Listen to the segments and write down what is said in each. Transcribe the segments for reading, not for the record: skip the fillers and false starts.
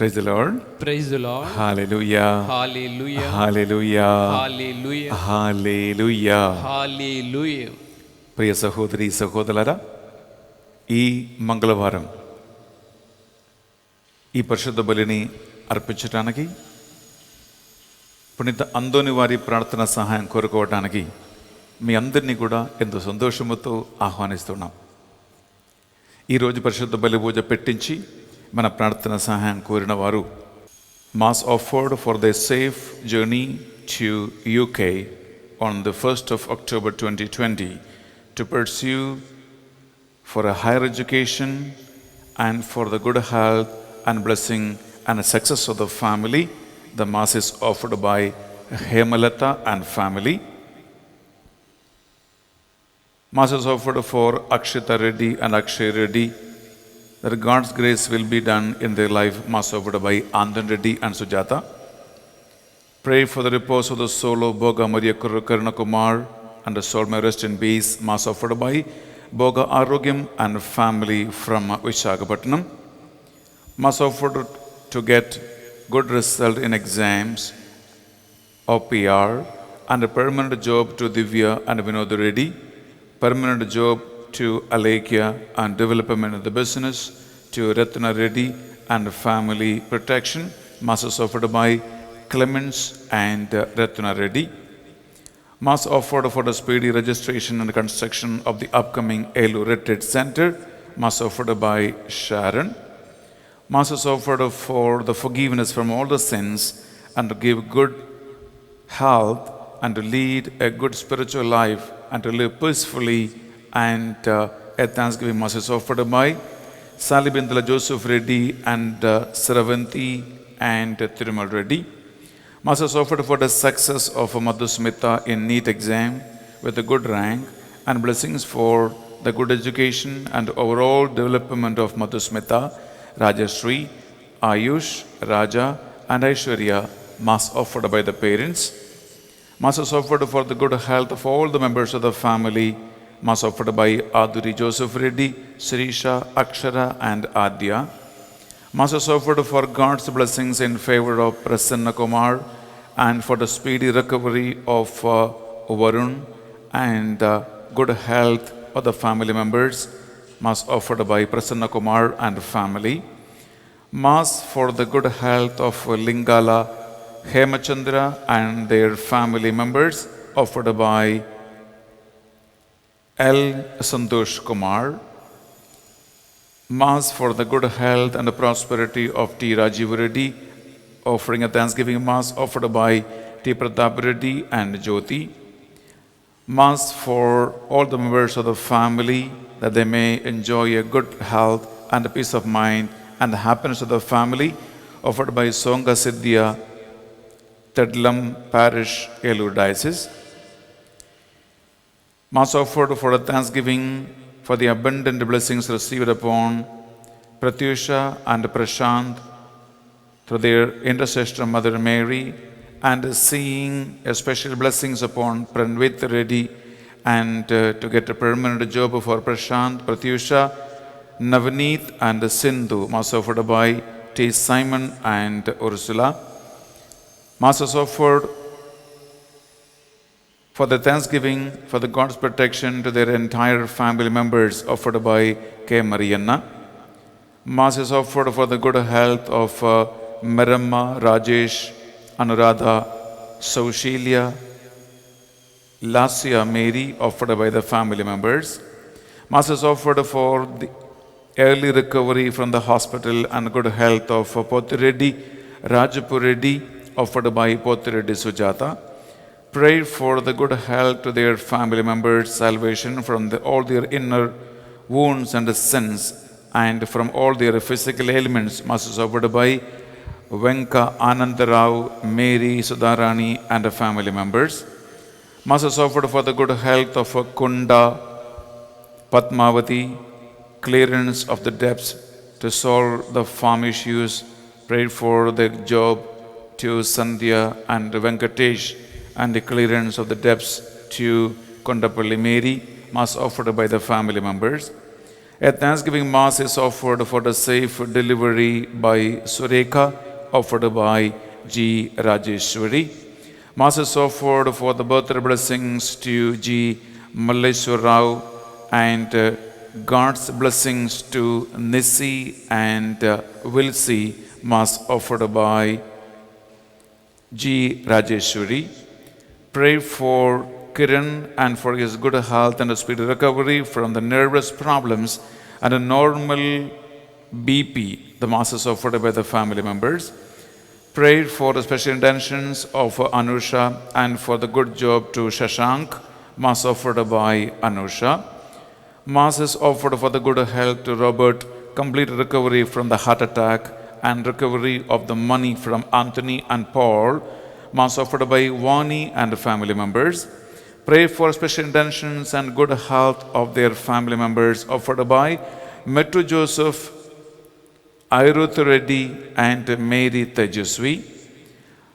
Praise the Lord. Praise the Lord. Hallelujah. Hallelujah. Hallelujah. Hallelujah. Hallelujah. Hallelujah. ప్రియ సహోదరి సహోదరులారా, ఈ మంగళవారం ఈ పరిశుద్ధ బలిని అర్పించడానికి, పునీత అందోని వారి ప్రార్థన సహాయం కోరుకోవడానికి మీ అందరినీ కూడా ఎంతో సంతోషముతో ఆహ్వానిస్తున్నాం. ఈరోజు పరిశుద్ధ బలి పూజ పెట్టించి మన ప్రార్థన సహాయం కోరిన వారు mass offered for the safe journey to UK on the 1st of October 2020 to pursue for a higher education and for the good health and blessing and success of the family. The mass is offered by Hemalata and family. Mass is offered for Akshita Reddy and Akshay Reddy. That God's grace will be done in their life. Mass offered by Andan Reddy and Sujata. Pray for the repose of the soul of Boga Maria Karuna Kumar and the soul may rest in peace. Mass offered by Boga Arogyam and family from Visakhapatnam. Mass offered to get good result in exams or PR and a permanent job to Divya and Vinod Reddy. Permanent job to Alekia and development of the business to Ratna Reddy and family protection. Mass is offered by Clemens and Ratna Reddy. Mass offered for the speedy registration and construction of the upcoming Elu Retreat Center. Mass offered by Sharon. Mass is offered for the forgiveness from all the sins and to give good health and to lead a good spiritual life and to live peacefully. And a Thanksgiving Mass is offered by Salibindala Joseph Reddy and Saravanti and Thirumal Reddy. Mass is offered for the success of Madhusmita in NEET exam with a good rank and blessings for the good education and overall development of Madhusmita, Rajashri, Ayush, Raja and Aishwarya. Mass offered by the parents. Mass is offered for the good health of all the members of the family. Mass offered by Aduri Joseph Reddy, Sirisha, Akshara and Adya. Mass is offered for God's blessings in favor of Prasanna Kumar and for the speedy recovery of Varun and good health of the family members. Mass offered by Prasanna Kumar and family. Mass for the good health of Lingala, Hemachandra and their family members, offered by L. Santosh Kumar. Mass for the good health and the prosperity of T. Rajiv Reddy, offering a Thanksgiving Mass offered by T. Pratap Reddy and Jyoti. Mass for all the members of the family that they may enjoy a good health and a peace of mind and the happiness of the family, offered by Songa Siddhya, Tedlam Parish, Elur Diocese. Mass offered for a Thanksgiving for the abundant blessings received upon Pratyusha and Prashant through their intercession Mother Mary, and seeing a special blessings upon Pranvit Reddy and to get a permanent job for Prashant, Pratyusha, Navneet and Sindhu. Mass offered by T. Simon and Ursula. Mass is offered for the Thanksgiving for the God's protection to their entire family members, offered by K. Marianna. Mass is offered for the good health of Meramma, Rajesh, Anuradha, Saushilia, Lasya Mary, offered by the family members. Mass is offered for the early recovery from the hospital and good health of Potireddy, Rajapur Reddy, offered by Potireddy Sujata. Pray for the good health to their family members, salvation from all their inner wounds and sins, and from all their physical ailments. Mass is offered by Venka Anandarao, Mary Sudharani and the family members. Mass is offered for the good health of Kunda, Padmavati, clearance of the debts to solve the farm issues. Pray for the job to Sandhya and Venkatesh and the clearance of the debts to Kondapalli Mary. Mass offered by the family members. A Thanksgiving Mass is offered for the safe delivery by Surekha, offered by G. Rajeshwari. Mass is offered for the birthday blessings to G. Malleshwar Rao and God's blessings to Nissi and Wilsi. Mass offered by G. Rajeshwari. Pray for Kiran and for his good health and a speedy recovery from the nervous problems and a normal BP. The Mass is offered by the family members. Pray for the special intentions of Anusha and for the good job to Shashank. Mass offered by Anusha. Mass is offered for the good health to Robert, complete recovery from the heart attack and recovery of the money from Anthony and Paul. Mass offered by Vani and family members. Pray for special intentions and good health of their family members offered by Metro Joseph, Ayruth Reddy and Mary Tejasvi.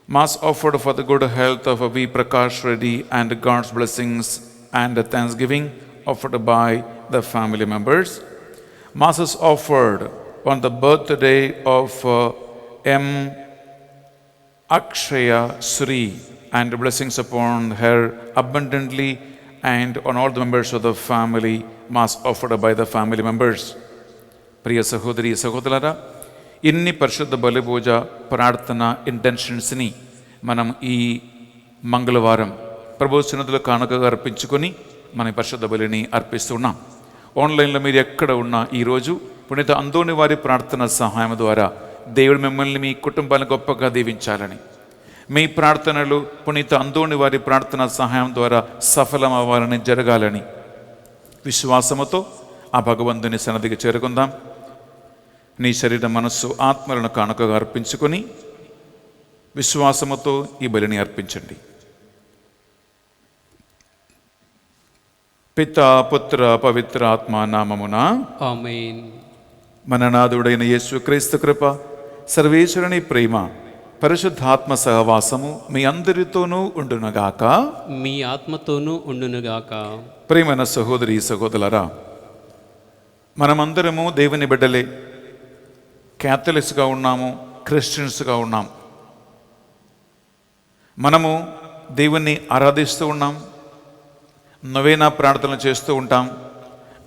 Mass offered for the good health of V. Prakash Reddy and God's blessings and thanksgiving offered by the family members. Mass is offered on the birthday of M. Akshaya Sri and blessings upon her abundantly and on all the members of the family. Mass offered by the family members. ప్రియ సహోదరి సహోదరులారా, ఇన్ని పరిశుద్ధ బలిపూజ ప్రార్థన ఇంటెన్షన్స్ని మనం ఈ మంగళవారం ప్రభు సన్నిధిలో కానుకగా అర్పించుకొని మన పరిశుద్ధ బలిని అర్పిస్తున్నాం. ఆన్లైన్లో మీరు ఎక్కడ ఉన్నా ఈరోజు పునీత అందోని వారి ప్రార్థన సహాయం ద్వారా దేవుడు మిమ్మల్ని మీ కుటుంబాలను గొప్పగా దీవించాలని, మీ ప్రార్థనలు పునీత అందోని వారి ప్రార్థన సహాయం ద్వారా సఫలం అవ్వాలని జరగాలని విశ్వాసముతో ఆ భగవంతుని సన్నిధికి చేరుకుందాం. నీ శరీర మనస్సు ఆత్మలను కానుకగా అర్పించుకొని విశ్వాసముతో ఈ బలిని అర్పించండి. పితా పుత్ర పవిత్ర ఆత్మ నామమున ఆమేన్. మన నాథుడైన యేసుక్రీస్తు కృప, సర్వేశ్వరుని ప్రేమ, పరిశుద్ధాత్మ సహవాసము మీ అందరితోనూ ఉండునుగాక. మీ ఆత్మతోనూ ఉండునుగాక. ప్రియమైన సహోదరి సహోదరులారా, మనమందరము దేవుని బిడ్డలే. క్యాథలిక్స్గా ఉన్నాము, క్రిస్టియన్స్గా ఉన్నాం. మనము దేవుణ్ణి ఆరాధిస్తూ ఉన్నాం, నవేనా ప్రార్థనలు చేస్తూ ఉంటాం,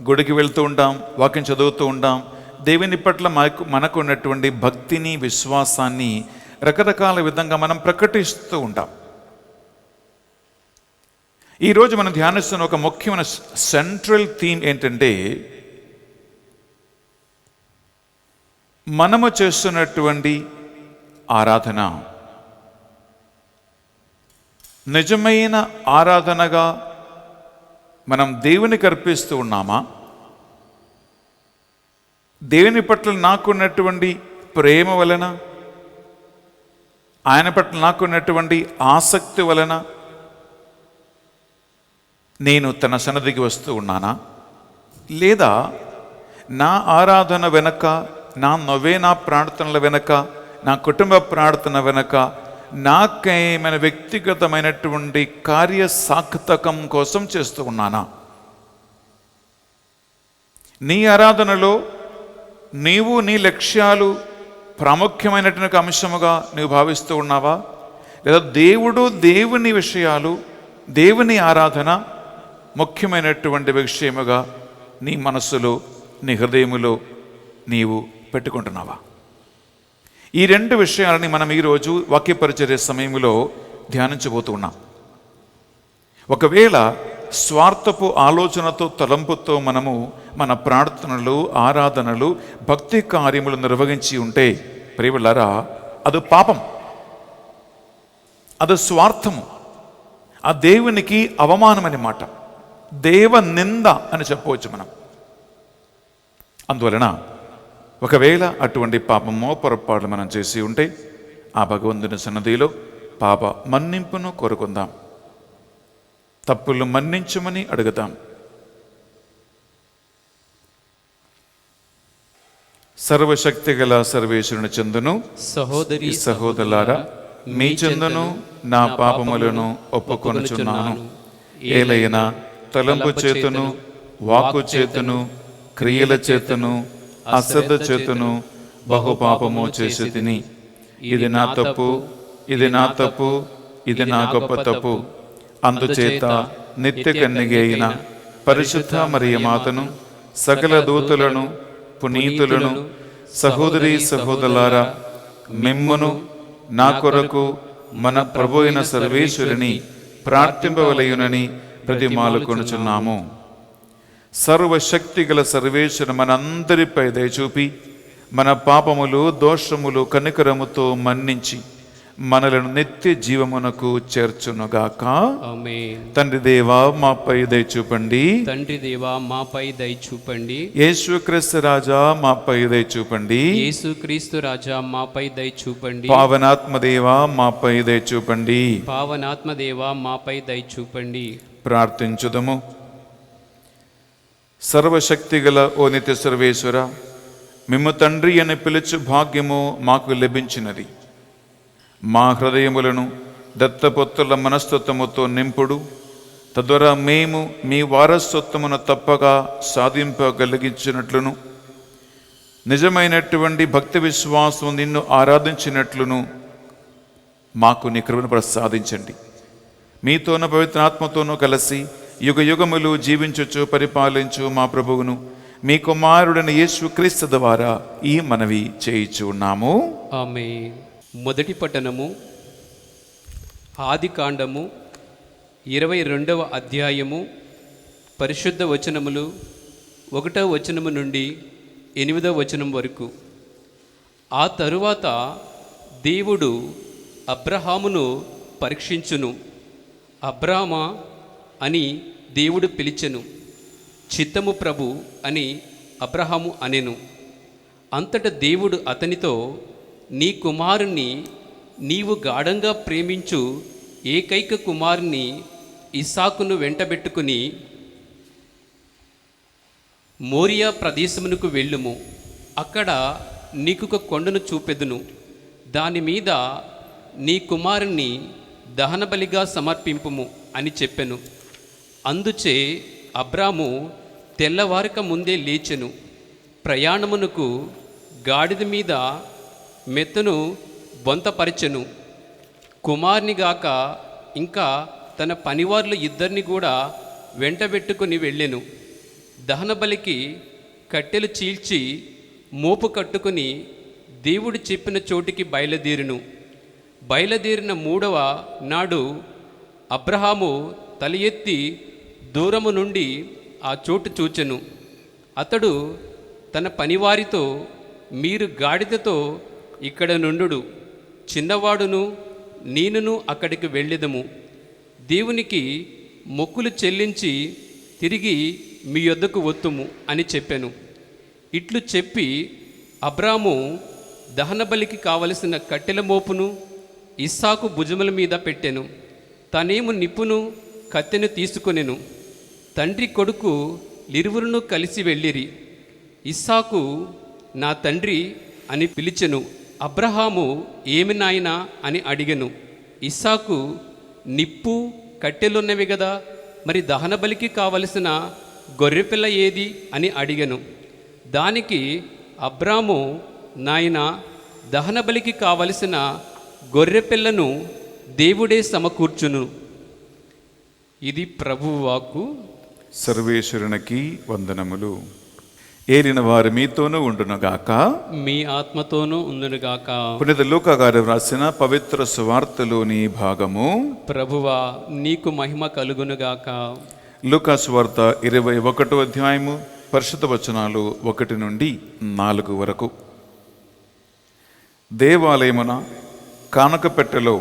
గుడికి వెళ్తూ ఉంటాం, వాక్యం చదువుతూ ఉంటాం. దేవుని పట్ల మనకు ఉన్నటువంటి భక్తిని, విశ్వాసాన్ని రకరకాల విధంగా మనం ప్రకటిస్తూ ఉంటాం. ఈరోజు మనం ధ్యానిస్తున్న ఒక ముఖ్యమైన సెంట్రల్ థీమ్ ఏంటంటే, మనము చేస్తున్నటువంటి ఆరాధన నిజమైన ఆరాధనగా మనం దేవునికి అర్పిస్తూ ఉన్నామా? దేవుని పట్ల నాకున్నటువంటి ప్రేమ వలన, ఆయన పట్ల నాకున్నటువంటి ఆసక్తి వలన నేను తన సన్నిధికి వస్తూ ఉన్నానా? లేదా నా ఆరాధన వెనక, నా నవేనా ప్రార్థనల వెనక, నా కుటుంబ ప్రార్థన వెనక నాకేమైనా వ్యక్తిగతమైనటువంటి కార్యసార్థకం కోసం చేస్తూ ఉన్నానా? నీ ఆరాధనలో నీవు నీ లక్ష్యాలు ప్రాముఖ్యమైనటువంటి అంశముగా నీవు భావిస్తూ ఉన్నావా? లేదా దేవుడు, దేవుని విషయాలు, దేవుని ఆరాధన ముఖ్యమైనటువంటి విషయముగా నీ మనస్సులో, నీ హృదయములో నీవు పెట్టుకుంటున్నావా? ఈ రెండు విషయాలని మనం ఈరోజు వాక్యపరిచర్య సమయంలో ధ్యానించబోతూ ఉన్నాం. ఒకవేళ స్వార్థపు ఆలోచనతో, తలంపుతో మనము మన ప్రార్థనలు, ఆరాధనలు, భక్తి కార్యములు నిర్వహించి ఉంటే ప్రియులారా, అది పాపం, అది స్వార్థము, ఆ దేవునికి అవమానం అన్నమాట, దేవ నింద అని చెప్పవచ్చు మనం. అందువలన ఒకవేళ అటువంటి పాపమో పొరపాటు మనం చేసి ఉంటే ఆ భగవంతుని సన్నిధిలో పాప మన్నింపును కోరుకుందాం, తప్పులు మన్నించమని అడుగుదాం. సర్వశక్తి గల సర్వేశ్వరుని చెందును సహోదరి సహోదరులారా, మీ చెందును నా పాపములను ఒప్పుకొనుచున్నాను. ఏలైనా తలంపు చేతును, వాక్కు చేతును, క్రియల చేతను అశ్రద్ధ చేతను బహుపాపము చేసి తిని. ఇది నా తప్పు, ఇది నా తప్పు, ఇది నా గొప్ప తప్పు. అందుచేత నిత్య కన్యక అయిన పరిశుద్ధ మరియ మాతను, సకల దూతలను, పునీతులను, సహోదరి సహోదరులారా, మిమ్మును నా కొరకు మన ప్రభు అయిన సర్వేశ్వరుని ప్రార్థింపవలయునని ప్రతిమాలుకొనుచున్నాము. సర్వశక్తి గల సర్వేశ్వరు మనందరిపై దయచూపి మన పాపములు దోషములు కనికరముతో మన్నించి మనలను నిత్య జీవమునకు చేర్చునుగాక. ఆమేన్. తండ్రి దేవా మాపై దయచూపండి. తండ్రి దేవా మాపై దయచూపండి. యేసుక్రీస్తు రాజా మాపై దయచూపండి. యేసుక్రీస్తు రాజా మాపై దయచూపండి. పావనాత్మ దేవా మాపై దయచూపండి. పావనాత్మ దేవా మాపై దయచూపండి. ప్రార్థించుదము. సర్వశక్తిగల ఓ నిత్య సర్వేశ్వర, మిమ్ము తండ్రి అని పిలుచు భాగ్యము మాకు లభించినది. మా హృదయములను దత్తపుత్రుల మనస్తత్వముతో నింపుడు. తద్వారా మేము మీ వారసత్వమును తప్పగా సాధింపగలిగించినట్లును, నిజమైనటువంటి భక్తి విశ్వాసం నిన్ను ఆరాధించినట్లును మాకు నీ కృపను ప్రసాదించండి. మీతోనూ పవిత్ర ఆత్మతోనూ కలిసి యుగ యుగములు జీవించుచు పరిపాలించు మా ప్రభువును, మీ కుమారుడైన యేసుక్రీస్తు ద్వారా ఈ మనవి చేయుచున్నాము. ఆమేన్. మొదటి పట్టణము ఆదికాండము 22వ అధ్యాయము పరిశుద్ధ వచనములు 1వ వచనము నుండి 8వ వచనం వరకు. ఆ తరువాత దేవుడు అబ్రహామును పరీక్షించును. అబ్రామా అని దేవుడు పిలిచెను. చిత్తము ప్రభు అని అబ్రహాము అనెను. అంతట దేవుడు అతనితో, నీ కుమారుణ్ణి, నీవు గాఢంగా ప్రేమించు ఏకైక కుమారుని ఇస్సాకును వెంటబెట్టుకుని మోరియా ప్రదేశమునకు వెళ్ళుము. అక్కడ నీకొక కొండను చూపెదును. దాని మీద నీ కుమారుణ్ణి దహనబలిగా సమర్పింపుము అని చెప్పెను. అందుచే అబ్రాము తెల్లవారక ముందే లేచెను. ప్రయాణమునకు గాడిద మీద మెత్తను బొంతపరచెను. కుమార్నిగాక ఇంకా తన పనివార్లు ఇద్దరిని కూడా వెంటబెట్టుకుని వెళ్ళెను. దహనబలికి కట్టెలు చీల్చి మోపు కట్టుకుని దేవుడు చెప్పిన చోటికి బయలుదేరును. బయలుదేరిన 3వ నాడు అబ్రహాము తల ఎత్తి దూరము నుండి ఆ చోటు చూచెను. అతడు తన పనివారితో, మీరు గాడిదతో ఇక్కడ నుండుడు, చిన్నవాడును నేనును అక్కడికి వెళ్ళెదము. దేవునికి మొక్కులు చెల్లించి తిరిగి మీ యొద్దకు వత్తుము అని చెప్పెను. ఇట్లు చెప్పి అబ్రాము దహనబలికి కావలసిన కట్టెల మోపును ఇస్సాకు భుజముల మీద పెట్టెను. తనేము నిప్పును కత్తెను తీసుకొనెను. తండ్రి కొడుకు ఇరువురును కలిసి వెళ్ళిరి. ఇస్సాకు నా తండ్రి అని పిలిచెను. అబ్రహాము ఏమి నాయనా అని అడిగెను. ఇస్సాకు, నిప్పు కట్టెలున్నవి గదా, మరి దహనబలికి కావలసిన గొర్రెపిల్ల ఏది అని అడిగెను. దానికి అబ్రాము, నాయనా, దహనబలికి కావలసిన గొర్రెపిల్లను దేవుడే సమకూర్చును. ఇది ప్రభువు వాక్కు. సర్వేశ్వరునికి వందనములు. ఏలిన వారు మీతోనూ ఉండునుగాక, మీ ఆత్మతోనూ ఉండునుగాక. పునీత లూకా గారు వ్రాసిన పవిత్ర సువార్తలోని భాగము. ప్రభువా నీకు మహిమ కలుగునుగాక. లూకా సువార్త 21వ అధ్యాయము పరిశుద్ధ వచనాలు 1 నుండి 4 వరకు. దేవాలయమున కానక పెట్టెలో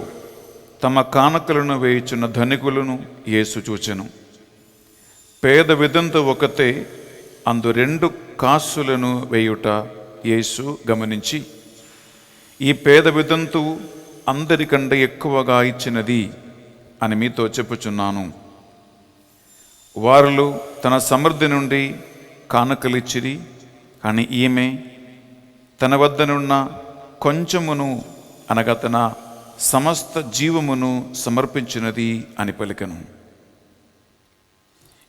తమ కానకలను వేయుచున్న ధనికులను యేసు చూచెను. పేద విధంతో ఒకతే అందు 2 కాసులను వేయుట యేసు గమనించి, ఈ పేద విధంతు అందరికంటే ఎక్కువగా ఇచ్చినది అని మీతో చెప్పుచున్నాను. వారులు తన సమృద్ధి నుండి కానుకలిచ్చిరి, కానీ ఈమె తన వద్దనున్న కొంచెమును అనగా తన సమస్త జీవమును సమర్పించినది అని పలికెను.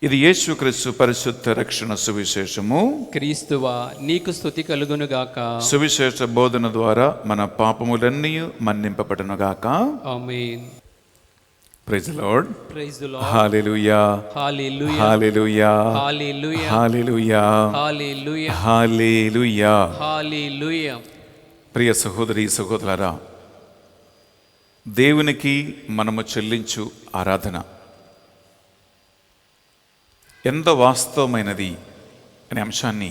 ఇది యేసుక్రీస్తు పరిశుద్ధ రక్షణ సువిశేషము. క్రీస్తువా నీకు స్తుతి కలుగునుగాక. సువిశేష బోధన ద్వారా మన పాపములన్నీ మన్నింపబడునుగాక. Amen. Praise the lord. Praise the lord. Hallelujah. Hallelujah. Hallelujah. Hallelujah. Hallelujah. Hallelujah. Hallelujah. Hallelujah. ప్రియ సహోదరి సహోదరులారా, దేవునికి మనము చెల్లించు ఆరాధన ఎంత వాస్తవమైనది అనే అంశాన్ని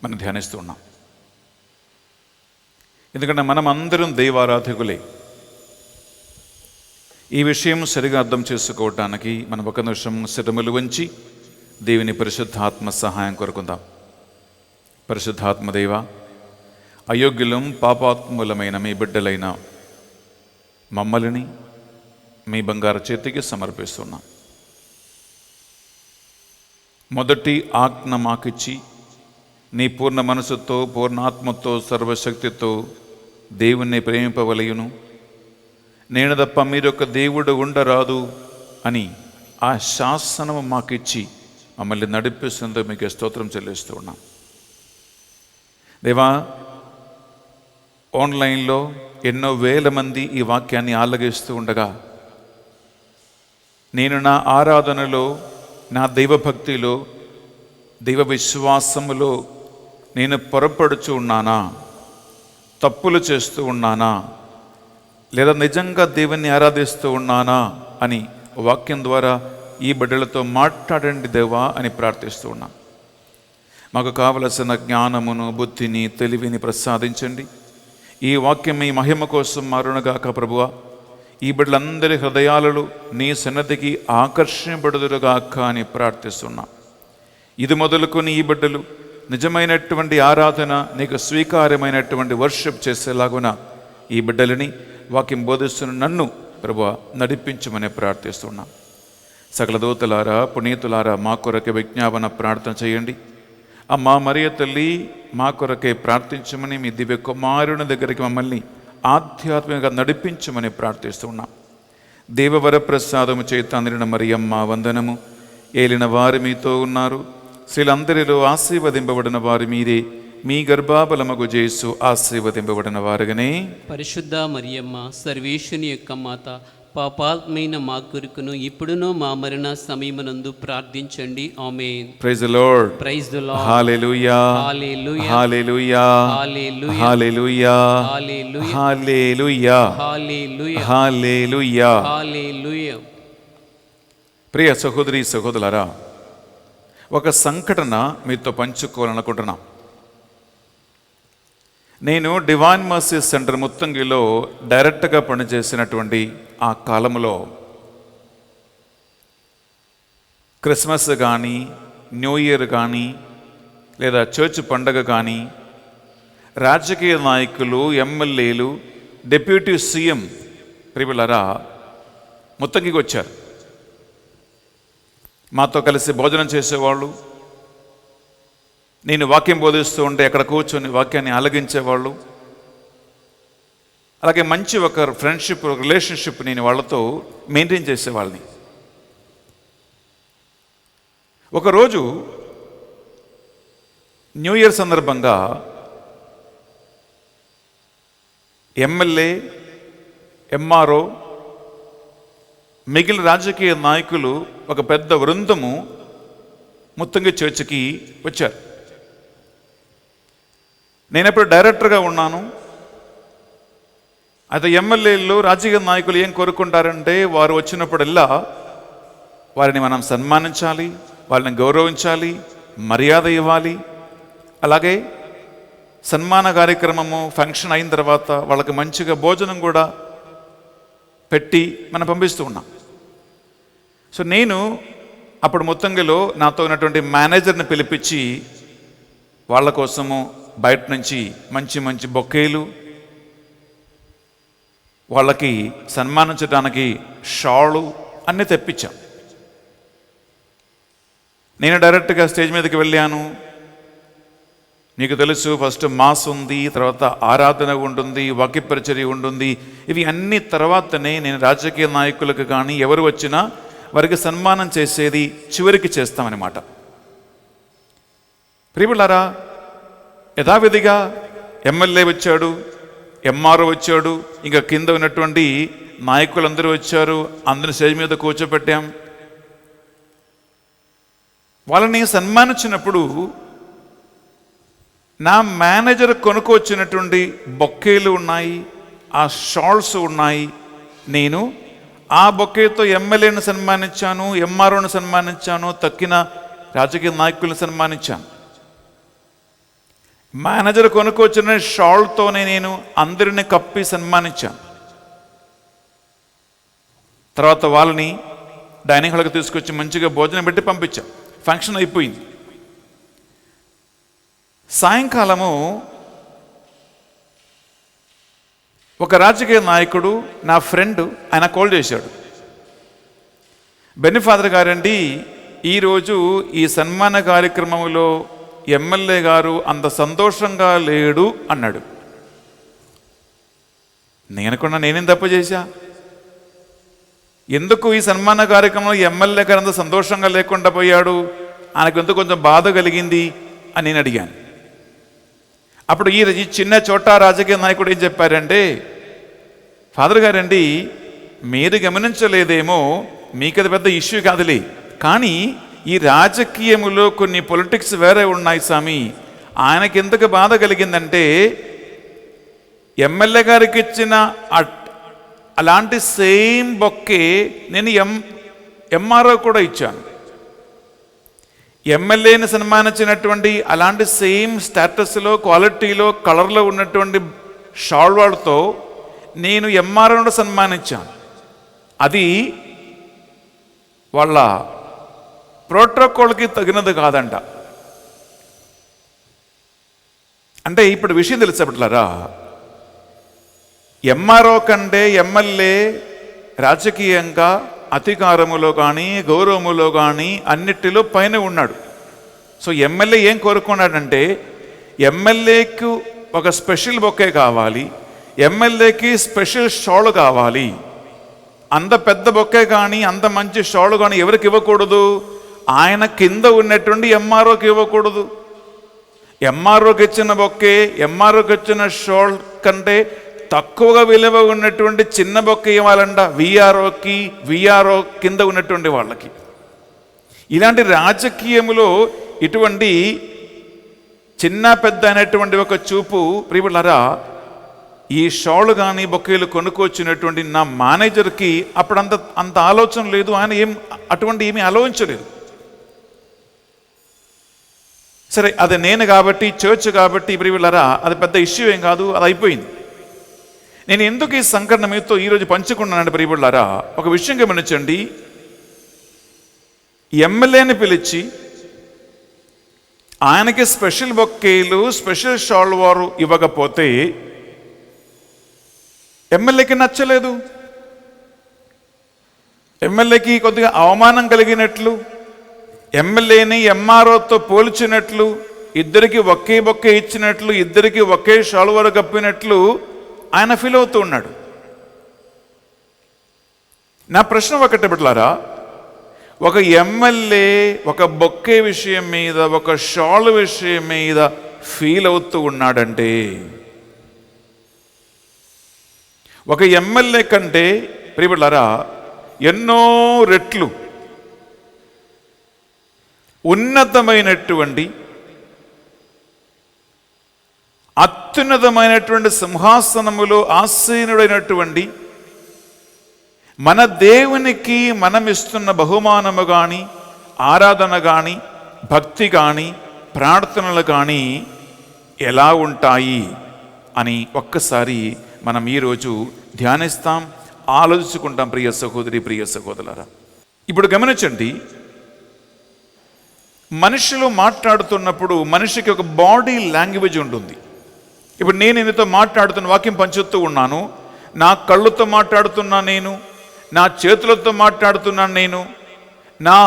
మనం ధ్యానిస్తూ ఉన్నాం. ఎందుకంటే మనం అందరం దైవారాధకులే. ఈ విషయం సరిగా అర్థం చేసుకోవటానికి మనం ఒక నిమిషం శిరములు వంచి దేవుని పరిశుద్ధాత్మ సహాయం కోరుకుందాం. పరిశుద్ధాత్మ దేవ, అయోగ్యులం పాపాత్ములమైన మీ బిడ్డలైన మమ్మల్ని మీ బంగారు చేతికి సమర్పిస్తున్నాం. మొదటి ఆజ్ఞ మాకిచ్చి నీ పూర్ణ మనసుతో పూర్ణాత్మతో సర్వశక్తితో దేవుణ్ణి ప్రేమింపవలయును, నేను తప్ప మీరొక దేవుడు ఉండరాదు అని ఆ శాసనము మాకిచ్చి మమ్మల్ని నడిపిస్తుందో మీకు స్తోత్రం చెల్లిస్తూ ఉన్నాం. దేవా, ఆన్లైన్లో ఎన్నో వేల మంది ఈ వాక్యాన్ని ఆలగిస్తూ ఉండగా నేను నా ఆరాధనలో, నా దైవభక్తిలో, దైవ విశ్వాసములో నేను పొరపడుచు ఉన్నానా, తప్పులు చేస్తూ ఉన్నానా, లేదా నిజంగా దేవుణ్ణి ఆరాధిస్తూ ఉన్నానా అని వాక్యం ద్వారా ఈ బిడ్డలతో మాట్లాడండి దేవా అని ప్రార్థిస్తూ ఉన్నాం. మాకు కావలసిన జ్ఞానమును, బుద్ధిని, తెలివిని ప్రసాదించండి. ఈ వాక్యం మీ మహిమ కోసం మారునుగాక ప్రభువా. ఈ బిడ్డలందరి హృదయాలలో నీ సన్నతికి ఆకర్షింపబడుదురుగాక అని ప్రార్థిస్తున్నాం. ఇది మొదలుకొని ఈ బిడ్డలు నిజమైనటువంటి ఆరాధన, నీకు స్వీకారమైనటువంటి వర్షిప్ చేసేలాగున ఈ బిడ్డలని వాక్యం బోధిస్తున్న నన్ను ప్రభువా నడిపించమని ప్రార్థిస్తున్నాం. సకల దూతలారా, పునీతులారా మా కొరకే విజ్ఞాపన ప్రార్థన చేయండి. అమ్మా మరియ తల్లి, మా కొరకే ప్రార్థించమని మీ దివ్య కుమారుని దగ్గరికి మమ్మల్ని ఆధ్యాత్మికంగా నడిపించమని ప్రార్థిస్తున్నాం. దేవవర ప్రసాదము చేత అందిన మరియమ్మ వందనము. ఏలిన వారు మీతో ఉన్నారు, స్త్రీలందరిలో ఆశీర్వదింపబడిన వారు మీరే, మీ గర్భాబలమగు జేసు ఆశీర్వదింపబడిన వారుగానే. పరిశుద్ధ మరియమ్మ సర్వేశ్వని యొక్క మాత, పాపాత్మైన మా కొరకును ఇప్పుడును మా మరణ సమయమునందు ప్రార్థించండి. Amen. Praise the lord. Praise the lord. Hallelujah. Hallelujah. Hallelujah. Hallelujah. Hallelujah. Hallelujah. Hallelujah. Hallelujah. Hallelujah. Hallelujah. ప్రియ సహోదరి సహోదరులారా, ఒక సంఘటన మీతో పంచుకోవాలనుకుంటున్నాం. నేను డివైన్ మర్సీ సెంటర్ ముత్తంగిలో డైరెక్ట్గా పనిచేసినటువంటి ఆ కాలంలో క్రిస్మస్ కానీ, న్యూ ఇయర్ కానీ, లేదా చర్చ్ పండగ కానీ రాజకీయ నాయకులు, ఎమ్మెల్యేలు, డిప్యూటీ సీఎం ప్రియులారా ముత్తంగికి వచ్చారు. మాతో కలిసి భోజనం చేసేవాళ్ళు, నేను వాక్యం బోధిస్తూ ఉంటే అక్కడ కూర్చొని వాక్యాన్ని ఆలగించేవాళ్ళు. అలాగే మంచి ఒక ఫ్రెండ్షిప్, రిలేషన్షిప్ నేను వాళ్ళతో మెయింటైన్ చేసేవాళ్ళని. ఒకరోజు న్యూ ఇయర్ సందర్భంగా ఎమ్మెల్యే, ఎంఆర్ఓ, మిగిలిన రాజకీయ నాయకులు ఒక పెద్ద బృందము ముత్తంగి చర్చికి వచ్చారు. నేనెప్పుడు డైరెక్టర్గా ఉన్నాను. అయితే ఎమ్మెల్యేలు, రాజకీయ నాయకులు ఏం కోరుకుంటారంటే వారు వచ్చినప్పుడల్లా వారిని మనం సన్మానించాలి, వాళ్ళని గౌరవించాలి, మర్యాద ఇవ్వాలి. అలాగే సన్మాన కార్యక్రమము ఫంక్షన్ అయిన తర్వాత వాళ్ళకి మంచిగా భోజనం కూడా పెట్టి మనం పంపిస్తూ ఉన్నాం. సో నేను అప్పుడు ముత్తంగిలో నాతో ఉన్నటువంటి మేనేజర్ని పిలిపించి వాళ్ళ కోసము బయట నుంచి మంచి మంచి బొకేలు, వాళ్ళకి సన్మానించడానికి షాళ్ళు అన్నీ తెప్పించాం. నేను డైరెక్ట్గా స్టేజ్ మీదకి వెళ్ళాను. మీకు తెలుసు, ఫస్ట్ మాస్ ఉంది, తర్వాత ఆరాధన ఉంటుంది, వాక్య పరిచర్య ఉంటుంది. ఇవి అన్ని తర్వాతనే నేను రాజకీయ నాయకులకు కానీ ఎవరు వచ్చినా వారికి సన్మానం చేసేది చివరికి చేస్తామన్నమాట. ప్రియములారా, యథావిధిగా ఎమ్మెల్యే వచ్చాడు, ఎంఆర్ఓ వచ్చాడు, ఇంకా కింద ఉన్నటువంటి నాయకులందరూ వచ్చారు. అందరిని స్టేజ్ మీద కూర్చోపెట్టాం. వాళ్ళని సన్మానించినప్పుడు నా మేనేజర్ కొనుక్కొచ్చినటువంటి బొకేలు ఉన్నాయి, ఆ షాల్స్ ఉన్నాయి. నేను ఆ బొకేతో ఎమ్మెల్యేని సన్మానించాను, ఎంఆర్ఓని సన్మానించాను, తక్కిన రాజకీయ నాయకులను సన్మానించాను. మేనేజర్ కొనుక్కొచ్చిన షాల్తోనే నేను అందరిని కప్పి సన్మానించాను. తర్వాత వాళ్ళని డైనింగ్ హాల్కి తీసుకొచ్చి మంచిగా భోజనం పెట్టి పంపించాం. ఫంక్షన్ అయిపోయింది. సాయంకాలము ఒక రాజకీయ నాయకుడు, నా ఫ్రెండ్, ఆయన కాల్ చేశాడు. బెన్నిఫాదర్ గారండి, ఈరోజు ఈ సన్మాన కార్యక్రమంలో ఎమ్మెల్యే గారు అంత సంతోషంగా లేడు అన్నాడు. నేననుకున్నా, నేనేం తప్పు చేశా? ఎందుకు ఈ సన్మాన కార్యక్రమంలో ఎమ్మెల్యే గారు అంత సంతోషంగా లేకుండా పోయాడు? ఆయనకు ఎందుకు కొంచెం బాధ కలిగింది అని నేను అడిగాను. అప్పుడు ఈ చిన్న చోటా రాజకీయ నాయకుడు ఏం చెప్పారంటే, ఫాదర్ గారండి, మీరు గమనించలేదేమో, మీకు అది పెద్ద ఇష్యూ కాదులే, కానీ ఈ రాజకీయములో కొన్ని పొలిటిక్స్ వేరే ఉన్నాయి స్వామి. ఆయనకి ఎందుకు బాధ కలిగిందంటే, ఎమ్మెల్యే గారికి ఇచ్చిన అలాంటి సేమ్ బొక్కే నేను ఎంఆర్ఓ కూడా ఇచ్చాను. ఎమ్మెల్యేని సన్మానించినటువంటి అలాంటి సేమ్ స్టేటస్లో, క్వాలిటీలో, కలర్లో ఉన్నటువంటి షాల్వాడ్తో నేను ఎంఆర్ఓను సన్మానించాను. అది వాళ్ళ ప్రోటోకాల్కి తగినది కాదంట. అంటే ఇప్పుడు విషయం తెలిసేపట్లారా, ఎంఆర్ఓ కంటే ఎమ్మెల్యే రాజకీయంగా అధికారములో కానీ గౌరవములో కానీ అన్నిటిలో పైన ఉన్నాడు. సో ఎమ్మెల్యే ఏం కోరుకున్నాడంటే, ఎమ్మెల్యేకు ఒక స్పెషల్ బొకే కావాలి, ఎమ్మెల్యేకి స్పెషల్ షాల్ కావాలి. అంత పెద్ద బొకే కానీ అంత మంచి షాల్ కానీ ఎవరికి ఇవ్వకూడదు? ఆయన కింద ఉన్నటువంటి ఎంఆర్ఓకి ఇవ్వకూడదు. ఎంఆర్ఓకి ఇచ్చిన బొకే, ఎంఆర్ఓకి ఇచ్చిన షాల్ కంటే తక్కువగా విలువ ఉన్నటువంటి చిన్న బొక్క ఇవ్వాలంట విఆర్ఓ కింద ఉన్నటువంటి వాళ్ళకి. ఇలాంటి రాజకీయములో ఇటువంటి చిన్న పెద్ద అనేటువంటి ఒక చూపు, ప్రియములారా, ఈ షాళ్ళు కానీ బొకేలు కొనుక్కొచ్చినటువంటి నా మేనేజర్కి అప్పుడు అంత ఆలోచన లేదు. ఆయన అటువంటి ఏమీ ఆలోచించలేదు. సరే, అది నేను కాబట్టి, చర్చ్ కాబట్టి, ప్రియములారా, అది పెద్ద ఇష్యూ ఏం కాదు, అది అయిపోయింది. నేను ఎందుకు ఈ సంఘటన మీతో ఈరోజు పంచుకున్నానంటే, ప్రియములారా, ఒక విషయం గమనించండి. ఎమ్మెల్యేని పిలిచి ఆయనకి స్పెషల్ బొక్కేలు, స్పెషల్ షాల్ వారు ఇవ్వకపోతే ఎమ్మెల్యేకి నచ్చలేదు. ఎమ్మెల్యేకి కొద్దిగా అవమానం కలిగినట్లు, ఎమ్మెల్యేని ఎంఆర్ఓతో పోల్చినట్లు, ఇద్దరికి ఒకే బొక్కే ఇచ్చినట్లు, ఇద్దరికి ఒకే షాల్ వారు కప్పినట్లు ఆయన ఫీల్ అవుతూ ఉన్నాడు. నా ప్రశ్న ఒకటి బిడ్డలారా, ఒక ఎమ్మెల్యే ఒక బొక్కే విషయం మీద, ఒక షాల్ విషయం మీద ఫీల్ అవుతూ ఉన్నాడంటే, ఒక ఎమ్మెల్యే కంటే ప్రియబిడ్డలారా ఎన్నో రెట్లు ఉన్నతమైనటువంటి, అత్యున్నతమైనటువంటి సింహాసనములో ఆసీనుడైనటువంటి మన దేవునికి మనం ఇస్తున్న బహుమానము కానీ, ఆరాధన కానీ, భక్తి కానీ, ప్రార్థనలు కానీ ఎలా ఉంటాయి అని ఒక్కసారి మనం ఈరోజు ధ్యానిస్తాం, ఆలోచించుకుంటాం. ప్రియ సహోదరి, ప్రియ సహోదరులారా, ఇప్పుడు గమనించండి. మనుషులు మాట్లాడుతున్నప్పుడు మనిషికి ఒక బాడీ లాంగ్వేజ్ ఉంటుంది. ఇప్పుడు నేను నీతో మాట్లాడుతున్న, వాక్యం పంచుతూ ఉన్నాను, నా కళ్ళుతో మాట్లాడుతున్నాను నేను, నా చేతులతో మాట్లాడుతున్నాను నేను, నా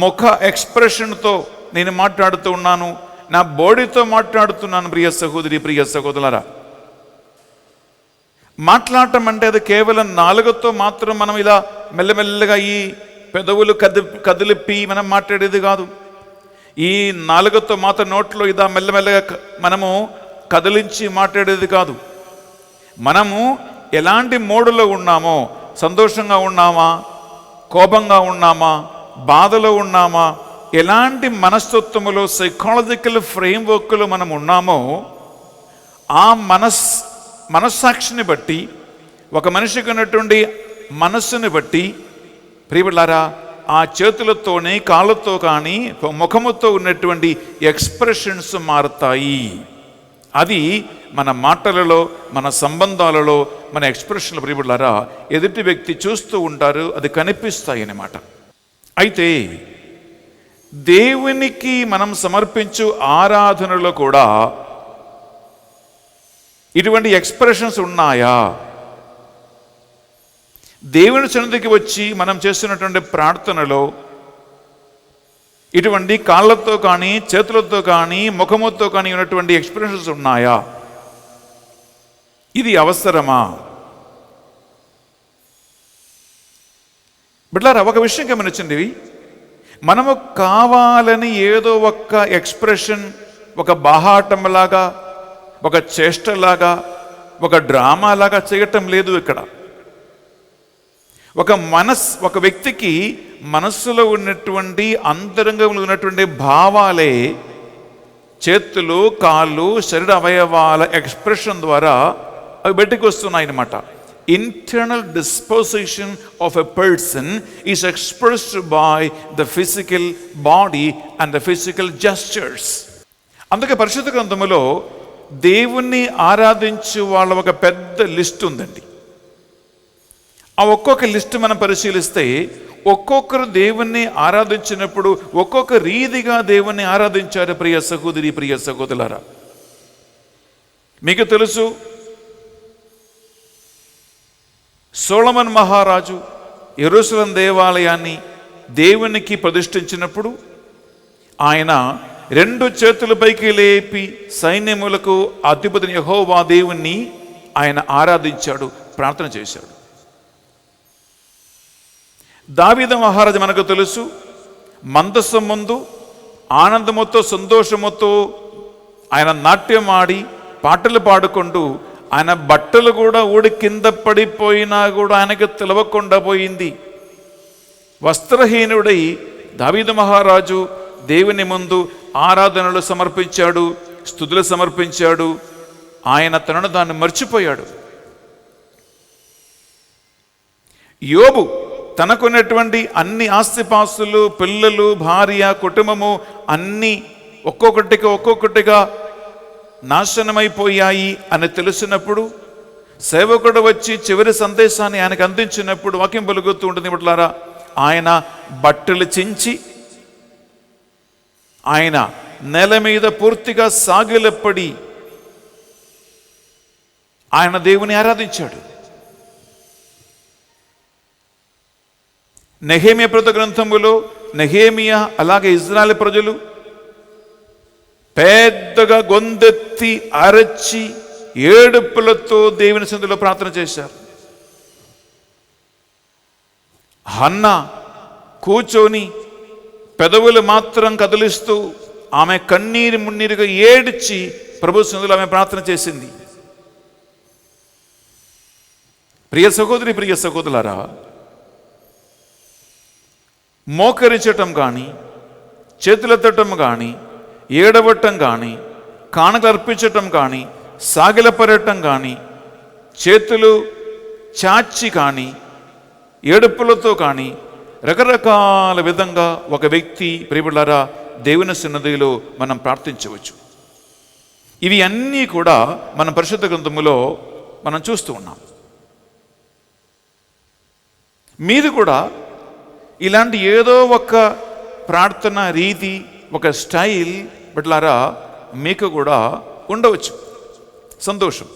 ముఖ ఎక్స్ప్రెషన్తో నేను మాట్లాడుతూ ఉన్నాను, నా బాడీతో మాట్లాడుతున్నాను. ప్రియ సహోదరి, ప్రియ సహోదరులారా, మాట్లాడటం అంటే అది కేవలం నాలుగుతో మాత్రం మనం ఇలా మెల్లమెల్లగా ఈ పెదవులు కదిలిపి మనం మాట్లాడేది కాదు. ఈ నాలుగుతో మాత్రం నోట్లో ఇదా మెల్లమెల్లగా మనము కదిలించి మాట్లాడేది కాదు. మనము ఎలాంటి మోడులో ఉన్నామో, సంతోషంగా ఉన్నామా, కోపంగా ఉన్నామా, బాధలో ఉన్నామా, ఎలాంటి మనస్తత్వములో సైకాలజికల్ ఫ్రేమ్వర్క్లో మనం ఉన్నామో ఆ మనస్సాక్షిని బట్టి, ఒక మనిషికి ఉన్నటువంటి మనస్సుని బట్టి ప్రియబిడ్డలారా, ఆ చేతులతోనే కాళ్ళతో కానీ ముఖముతో ఉన్నటువంటి ఎక్స్ప్రెషన్స్ మారుతాయి. అది మన మాటలలో, మన సంబంధాలలో, మన ఎక్స్ప్రెషన్లు ప్రియబిడ్డలారా ఎదుటి వ్యక్తి చూస్తూ ఉంటారు, అది కనిపిస్తాయి అన్నమాట. అయితే దేవునికి మనం సమర్పించు ఆరాధనలో కూడా ఇటువంటి ఎక్స్ప్రెషన్స్ ఉన్నాయా? దేవుని సన్నిధికి వచ్చి మనం చేస్తున్నటువంటి ప్రార్థనలో ఇటువంటి కాళ్ళతో కానీ, చేతులతో కానీ, ముఖముతో కానీ ఉన్నటువంటి ఎక్స్ప్రెషన్స్ ఉన్నాయా? ఇది అవసరమా? బిడ్డలారా, ఒక విషయం గమనించండి. మనము కావాలని ఏదో ఒక ఎక్స్ప్రెషన్, ఒక బాహాటంలాగా, ఒక చేష్టలాగా, ఒక డ్రామాలాగా చేయటం లేదు. ఇక్కడ ఒక వ్యక్తికి మనస్సులో ఉన్నటువంటి అంతరంగంలో ఉన్నటువంటి భావాలే చేతులు, కాళ్ళు, శరీర అవయవాల ఎక్స్ప్రెషన్ ద్వారా అవి బయటకు వస్తున్నాయి అన్నమాట. Internal disposition of a person is expressed by the physical body and the physical gestures. అందుకే పరిశుద్ధ గ్రంథములో దేవుణ్ణి ఆరాధించే వాళ్ళ ఒక పెద్ద లిస్ట్ ఉందండి. ఆ ఒక్కొక్క లిస్ట్ మనం పరిశీలిస్తే ఒక్కొక్కరు దేవుణ్ణి ఆరాధించినప్పుడు ఒక్కొక్క రీతిగా దేవుణ్ణి ఆరాధించారు. ప్రియ సహోదరి, ప్రియ సహోదరులారా, మీకు తెలుసు, సొలొమోను మహారాజు యెరూషలేము దేవాలయాన్ని దేవునికి ప్రతిష్ఠించినప్పుడు ఆయన 2 చేతుల పైకి లేపి సైన్యములకు అధిపతిని యెహోవా దేవుణ్ణి ఆయన ఆరాధించాడు, ప్రార్థన చేశాడు. దావీదు మహారాజు మనకు తెలుసు, మందసం ముందు ఆనందముతో, సంతోషముతో ఆయన నాట్యం ఆడి పాటలు పాడుకుంటూ ఆయన బట్టలు కూడా ఊడి కింద పడిపోయినా కూడా ఆయనకు తెలవకుండా పోయింది. వస్త్రహీనుడై దావీదు మహారాజు దేవుని ముందు ఆరాధనలు సమర్పించాడు, స్తుతులు సమర్పించాడు. ఆయన తనను దాన్ని మర్చిపోయాడు. యోబు తనకున్నటువంటి అన్ని ఆస్తిపాస్తులు, పిల్లలు, భార్య, కుటుంబము అన్నీ ఒక్కొక్కటిగా నాశనమైపోయాయి అని తెలిసినప్పుడు సేవకుడు వచ్చి చివరి సందేశాన్ని ఆయనకు అందించినప్పుడు వాక్యం పలుకుతూ ఉంటుంది. బిడ్డలారా, ఆయన బట్టలు చించి ఆయన నేల మీద పూర్తిగా సాగిలపడి ఆయన దేవుని ఆరాధించాడు. నెహెమీయా ప్రవక్త గ్రంథములో నెహెమీయా అలాగే ఇజ్రాయెల్ ప్రజలు పెద్దగా గొంతెత్తి అరచి ఏడుపులతో దేవుని సన్నిధిలో ప్రార్థన చేశారు. హన్నా కూర్చొని పెదవులు మాత్రం కదిలిస్తూ ఆమె కన్నీరు మున్నీరుగా ఏడ్చి ప్రభు సన్నిధిలో ఆమె ప్రార్థన చేసింది. ప్రియ సహోదరి, ప్రియ సహోదరులారా, మోకరించటం కానీ, చేతులెత్తటం కానీ, ఏడవటం కానీ, కానుకలు అర్పించటం కానీ, సాగిలపడటం కానీ, చేతులు చాచి కానీ, ఏడుపులతో కానీ రకరకాల విధంగా ఒక వ్యక్తి ప్రియబిడ్డలారా దేవుని సన్నిధిలో మనం ప్రార్థించవచ్చు. ఇవి అన్నీ కూడా మనం పరిశుద్ధ గ్రంథములో మనం చూస్తూ ఉన్నాం. మీరు కూడా ఇలాంటి ఏదో ఒక ప్రార్థన రీతి, ఒక స్టైల్ బిడ్డలారా మీకు కూడా ఉండవచ్చు. సంతోషం.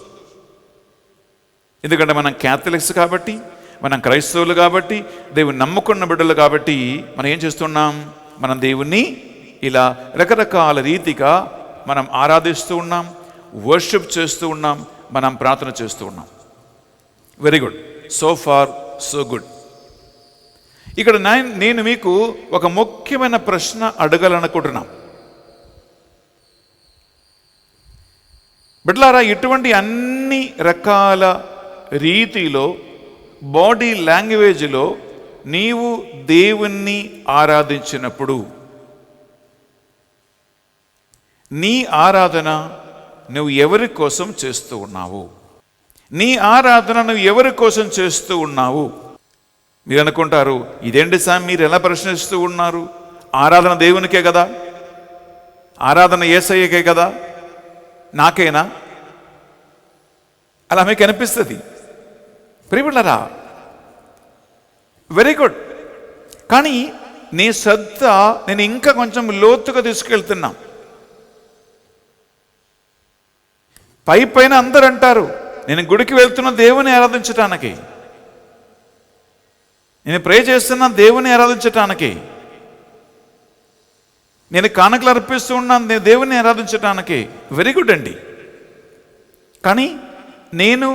ఎందుకంటే మనం క్యాథలిక్స్ కాబట్టి, మనం క్రైస్తవులు కాబట్టి, దేవుని నమ్ముకున్న బిడ్డలు కాబట్టి మనం ఏం చేస్తున్నాం? మనం దేవుణ్ణి ఇలా రకరకాల రీతిగా మనం ఆరాధిస్తూ ఉన్నాం, వర్షిప్ చేస్తూ ఉన్నాం, మనం ప్రార్థన చేస్తూ ఉన్నాం. Very good. So far so good. ఇక్కడ నేను మీకు ఒక ముఖ్యమైన ప్రశ్న అడగాలనుకుంటున్నాం. బిడ్డలారా, ఇటువంటి అన్ని రకాల రీతిలో బాడీ లాంగ్వేజ్లో నీవు దేవుణ్ణి ఆరాధించినప్పుడు నీ ఆరాధన నువ్వు ఎవరి కోసం చేస్తూ ఉన్నావు? నీ ఆరాధన నువ్వు ఎవరి కోసం చేస్తూ ఉన్నావు? మీరు అనుకుంటారు, ఇదేంటి సార్ మీరు ఎలా ప్రశ్నిస్తూ ఉన్నారు? ఆరాధన దేవునికే కదా, ఆరాధన యేసయ్యకే కదా, నాకేనా? అలా మీకు అనిపిస్తుంది. ప్రియబిడ్డలారా, వెరీ గుడ్. కానీ నీ శ్రద్ధ నేను ఇంకా కొంచెం లోతుగా తీసుకెళ్తున్నా. పైన అందరూ అంటారు, నేను గుడికి వెళ్తున్న దేవుని ఆరాధించటానికి, నేను ప్రే చేస్తున్నా దేవుని ఆరాధించటానికి, నేను కానుకలు అర్పిస్తూ ఉన్నాను నేను దేవుని ఆరాధించటానికి. వెరీ గుడ్ అండి. కానీ నేను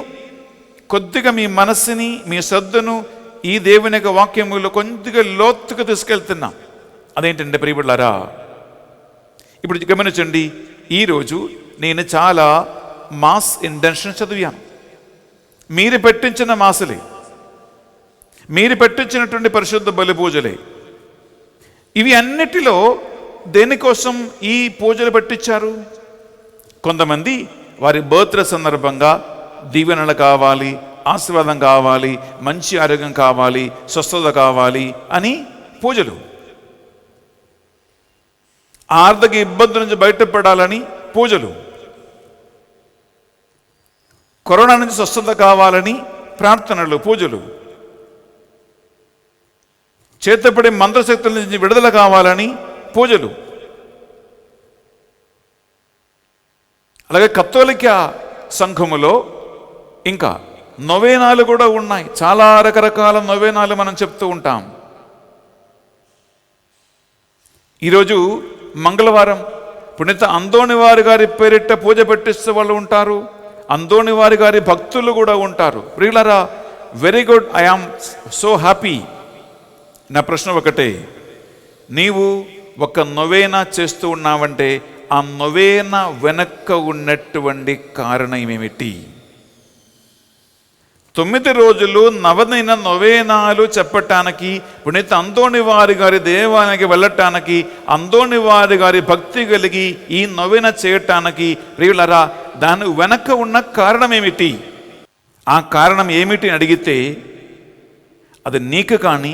కొద్దిగా మీ మనస్సుని, మీ శ్రద్ధను ఈ దేవుని యొక్క వాక్యములో కొద్దిగా లోతుగా తీసుకెళ్తున్నాం. అదేంటంటే ప్రియబిడ్డలారా, ఇప్పుడు గమనించండి, ఈరోజు నేను చాలా మాస్ ఇంటెన్షన్ చదివాను. మీరు పెట్టించిన మాసులే, మీరు పెట్టించినటువంటి పరిశుద్ధ బలి పూజలే. ఇవి అన్నిటిలో దేనికోసం ఈ పూజలు పెట్టించారు? కొంతమంది వారి బర్త్డే సందర్భంగా దీవెనలు కావాలి, ఆశీర్వాదం కావాలి, మంచి ఆరోగ్యం కావాలి, స్వస్థత కావాలి అని పూజలు. ఆర్థిక ఇబ్బందుల నుంచి బయటపడాలని పూజలు. కరోనా నుంచి స్వస్థత కావాలని ప్రార్థనలు, పూజలు. చేతపడే మంత్రశక్తుల నుంచి విడుదల కావాలని పూజలు. అలాగే కథోలిక సంఘములో ఇంకా నొవేనాలు కూడా ఉన్నాయి. చాలా రకరకాల నొవేనాలు మనం చెప్తూ ఉంటాం. ఈరోజు మంగళవారం పునీత అందోని వారి గారి పేరిట పూజ పెట్టిస్తే వాళ్ళు ఉంటారు. అందోని వారి గారి భక్తులు కూడా ఉంటారు. ప్రియులారా, very good, I am so happy. నా ప్రశ్న ఒకటే, నీవు ఒక నొవేనా చేస్తూ ఉన్నావంటే ఆ నొవేనా వెనక్క ఉన్నటువంటి కారణం ఏమిటి? 9 రోజులు నవదైన నొవేనాలు చెప్పటానికి, పునీత అందోని వారి గారి దేవాలయానికి వెళ్ళటానికి, అందోని వారి గారి భక్తి కలిగి ఈ నొవేనా చేయటానికి ప్రియులారా, దాని వెనక ఉన్న కారణం ఏమిటి? ఆ కారణం ఏమిటి అని అడిగితే అది నీకు కానీ,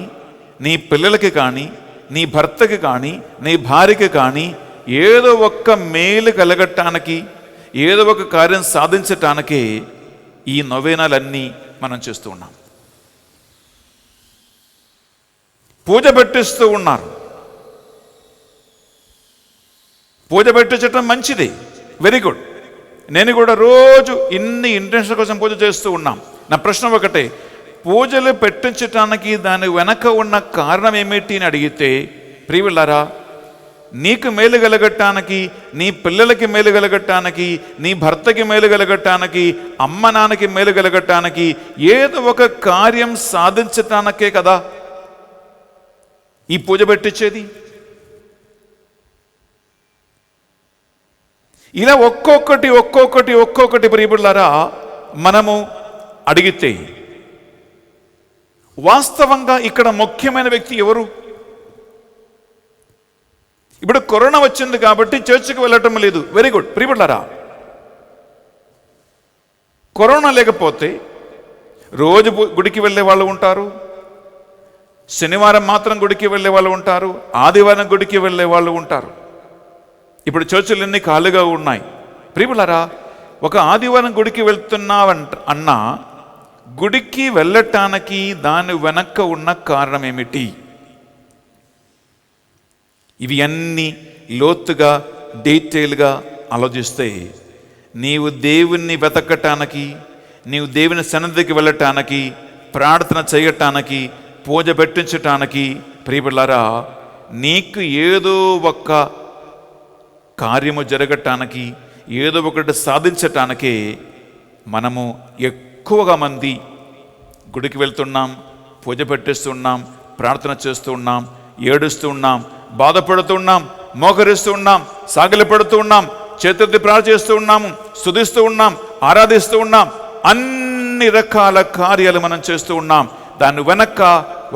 నీ పిల్లలకి కానీ, నీ భర్తకి కానీ, నీ భార్యకి కానీ ఏదో ఒక్క మేలు కలగటానికి, ఏదో ఒక కార్యం సాధించటానికే ఈ నొవేనాలన్నీ మనం చేస్తూ ఉన్నాం. పూజ పెట్టిస్తూ ఉన్నారు. పూజ పెట్టించటం మంచిది, వెరీ గుడ్. నేను కూడా రోజు ఇన్ని ఇంటెన్షన్ కోసం పూజ చేస్తూ ఉన్నాం. నా ప్రశ్న ఒకటే, పూజలు పెట్టించటానికి దాని వెనక ఉన్న కారణం ఏమిటి అని అడిగితే ప్రియులారా, నీకు మేలు కలగటానికి, నీ పిల్లలకి మేలు కలగటానికి, నీ భర్తకి మేలు కలగటానికి, అమ్మ నాన్నకి మేలు కలగటానికి, ఏదో ఒక కార్యం సాధించటానికే కదా ఈ పూజ పెట్టించేది. ఇలా ఒక్కొక్కటి ఒక్కొక్కటి ఒక్కొక్కటి ప్రియులారా మనము అడిగితే వాస్తవంగా ఇక్కడ ముఖ్యమైన వ్యక్తి ఎవరు? ఇప్పుడు కరోనా వచ్చింది కాబట్టి చర్చికి వెళ్ళటం లేదు, వెరీ గుడ్. ప్రియులారా, కరోనా లేకపోతే రోజు గుడికి వెళ్ళే వాళ్ళు ఉంటారు, శనివారం మాత్రం గుడికి వెళ్ళే వాళ్ళు ఉంటారు, ఆదివారం గుడికి వెళ్ళే వాళ్ళు ఉంటారు. ఇప్పుడు చర్చిలన్నీ ఖాళీగా ఉన్నాయి. ప్రియులారా, ఒక ఆదివారం గుడికి వెళ్తున్నావన్నా గుడికి వెళ్ళటానికి దాని వెనక్క ఉన్న కారణం ఏమిటి? ఇవి అన్నీ లోతుగా డీటెయిల్గా ఆలోచిస్తే నీవు దేవుణ్ణి వెతకటానికి, నీవు దేవుని సన్నిధికి వెళ్ళటానికి, ప్రార్థన చేయటానికి, పూజ పెట్టించటానికి ప్రియబిడ్డలారా నీకు ఏదో ఒక కార్యము జరగటానికి, ఏదో ఒకటి సాధించటానికే మనము ఎక్కువగా మంది గుడికి వెళ్తున్నాం, పూజ పెట్టిస్తున్నాం, ప్రార్థన చేస్తూ ఉన్నాం, ఏడుస్తూ ఉన్నాం, బాధపడుతూ ఉన్నాం, మోకరిస్తూ ఉన్నాం, సాగిలపడుతూ ఉన్నాం, చేతులెత్తి ప్రార్థన చేస్తూ ఉన్నాము, స్తుతిస్తూ ఉన్నాం, ఆరాధిస్తూ ఉన్నాం. అన్ని రకాల కార్యాలు మనం చేస్తూ ఉన్నాం. దాని వెనక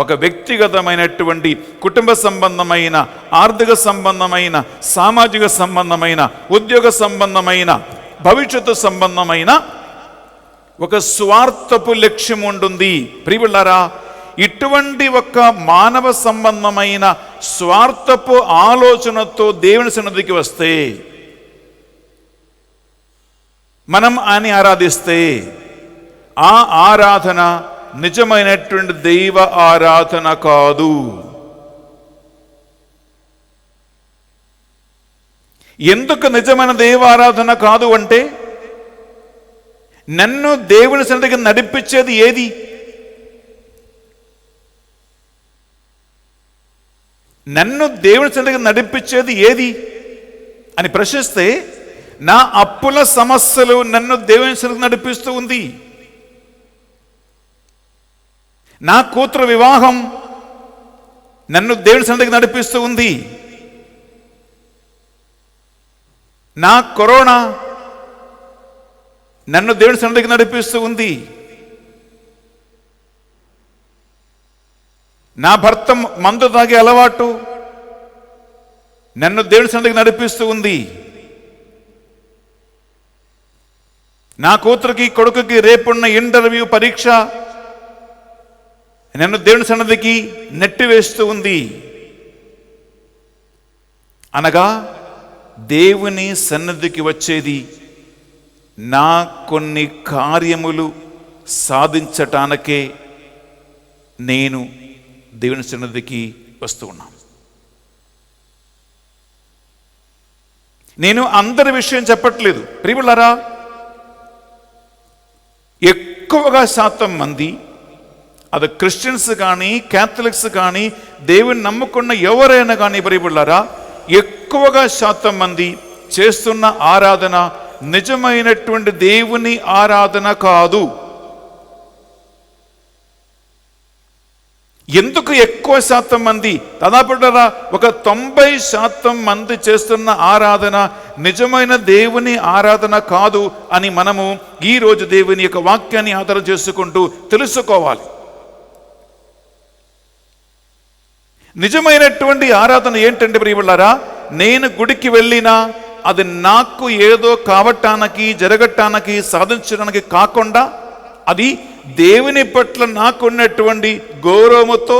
ఒక వ్యక్తిగతమైనటువంటి కుటుంబ సంబంధమైన, ఆర్థిక సంబంధమైన, సామాజిక సంబంధమైన, ఉద్యోగ సంబంధమైన, భవిష్యత్తు సంబంధమైన ఒక స్వార్థపు లక్ష్యం ఉంటుంది. ప్రియులారా, ఇటువంటి ఒక మానవ సంబంధమైన స్వార్థపు ఆలోచనతో దేవుని సన్నిధికి వస్తే, మనం ఆయన ఆరాధిస్తే, ఆ ఆరాధన నిజమైనటువంటి దైవ ఆరాధన కాదు. ఎందుకు నిజమైన దైవ ఆరాధన కాదు అంటే, నన్ను దేవుని సన్నిధికి నడిపించేది ఏది? నన్ను దేవుని సన్నిధికి నడిపించేది ఏది అని ప్రశ్నిస్తే, నా అప్పుల సమస్యలు నన్ను దేవుని సన్నిధికి నడిపిస్తూ ఉంది. నా కూతురు వివాహం నన్ను దేవుని సన్నిధికి నడిపిస్తూ ఉంది. నా కరోనా నన్ను దేవుని సన్నిధికి నడిపిస్తూ ఉంది. నా భర్త మందు తాగే అలవాటు నన్ను దేవుని సన్నిధికి నడిపిస్తూ ఉంది. నా కూతురికి, కొడుకుకి రేపున్న ఇంటర్వ్యూ పరీక్ష నన్ను దేవుని సన్నిధికి నెట్టివేస్తూ ఉంది. అనగా దేవుని సన్నిధికి వచ్చేది నా కొన్ని కార్యములు సాధించటానికే నేను దేవుని సన్నిధికి వస్తూ ఉన్నాను. నేను అందరి విషయం చెప్పట్లేదు. ప్రియులారా, ఎక్కువగా శాతం మంది, అది క్రిస్టియన్స్ కానీ, క్యాథలిక్స్ కానీ, దేవుని నమ్ముకున్న ఎవరైనా కానీ, ప్రియులారా, ఎక్కువగా శాతం మంది చేస్తున్న ఆరాధన నిజమైనటువంటి దేవుని ఆరాధన కాదు. ఎందుకు ఎక్కువ శాతం మంది, దాదాపుగా ఒక 90% మంది చేస్తున్న ఆరాధన నిజమైన దేవుని ఆరాధన కాదు అని మనము ఈరోజు దేవుని యొక్క వాక్యాన్ని ఆధారం చేసుకుంటూ తెలుసుకోవాలి. నిజమైనటువంటి ఆరాధన ఏంటంటే ప్రియులారా, నేను గుడికి వెళ్ళినా అది నాకు ఏదో కావటానికి, జరగటానికి, సాధించడానికి కాకుండా, అది దేవుని పట్ల నాకున్నటువంటి గౌరవముతో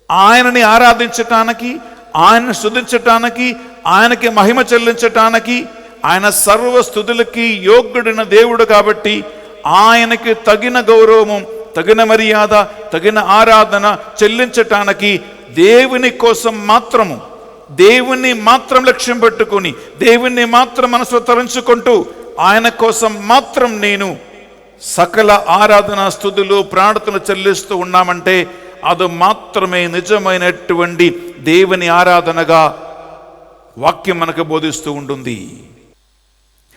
ఆయనని ఆరాధించటానికి, ఆయనను స్తుతించటానికి, ఆయనకి మహిమ చెల్లించటానికి, ఆయన సర్వ స్తుతులకి యోగ్యుడైన దేవుడు కాబట్టి ఆయనకి తగిన గౌరవము, తగిన మర్యాద, తగిన ఆరాధన చెల్లించటానికి దేవుని కోసం మాత్రము, దేవుణ్ణి మాత్రం లక్ష్యం పెట్టుకుని, దేవుణ్ణి మాత్రం మనసులో తలంచుకుంటూ, ఆయన కోసం మాత్రం నేను సకల ఆరాధన, స్తుతులు, ప్రార్థనలు చెల్లిస్తూ ఉన్నామంటే అది మాత్రమే నిజమైనటువంటి దేవుని ఆరాధనగా వాక్యం మనకు బోధిస్తూ ఉంటుంది.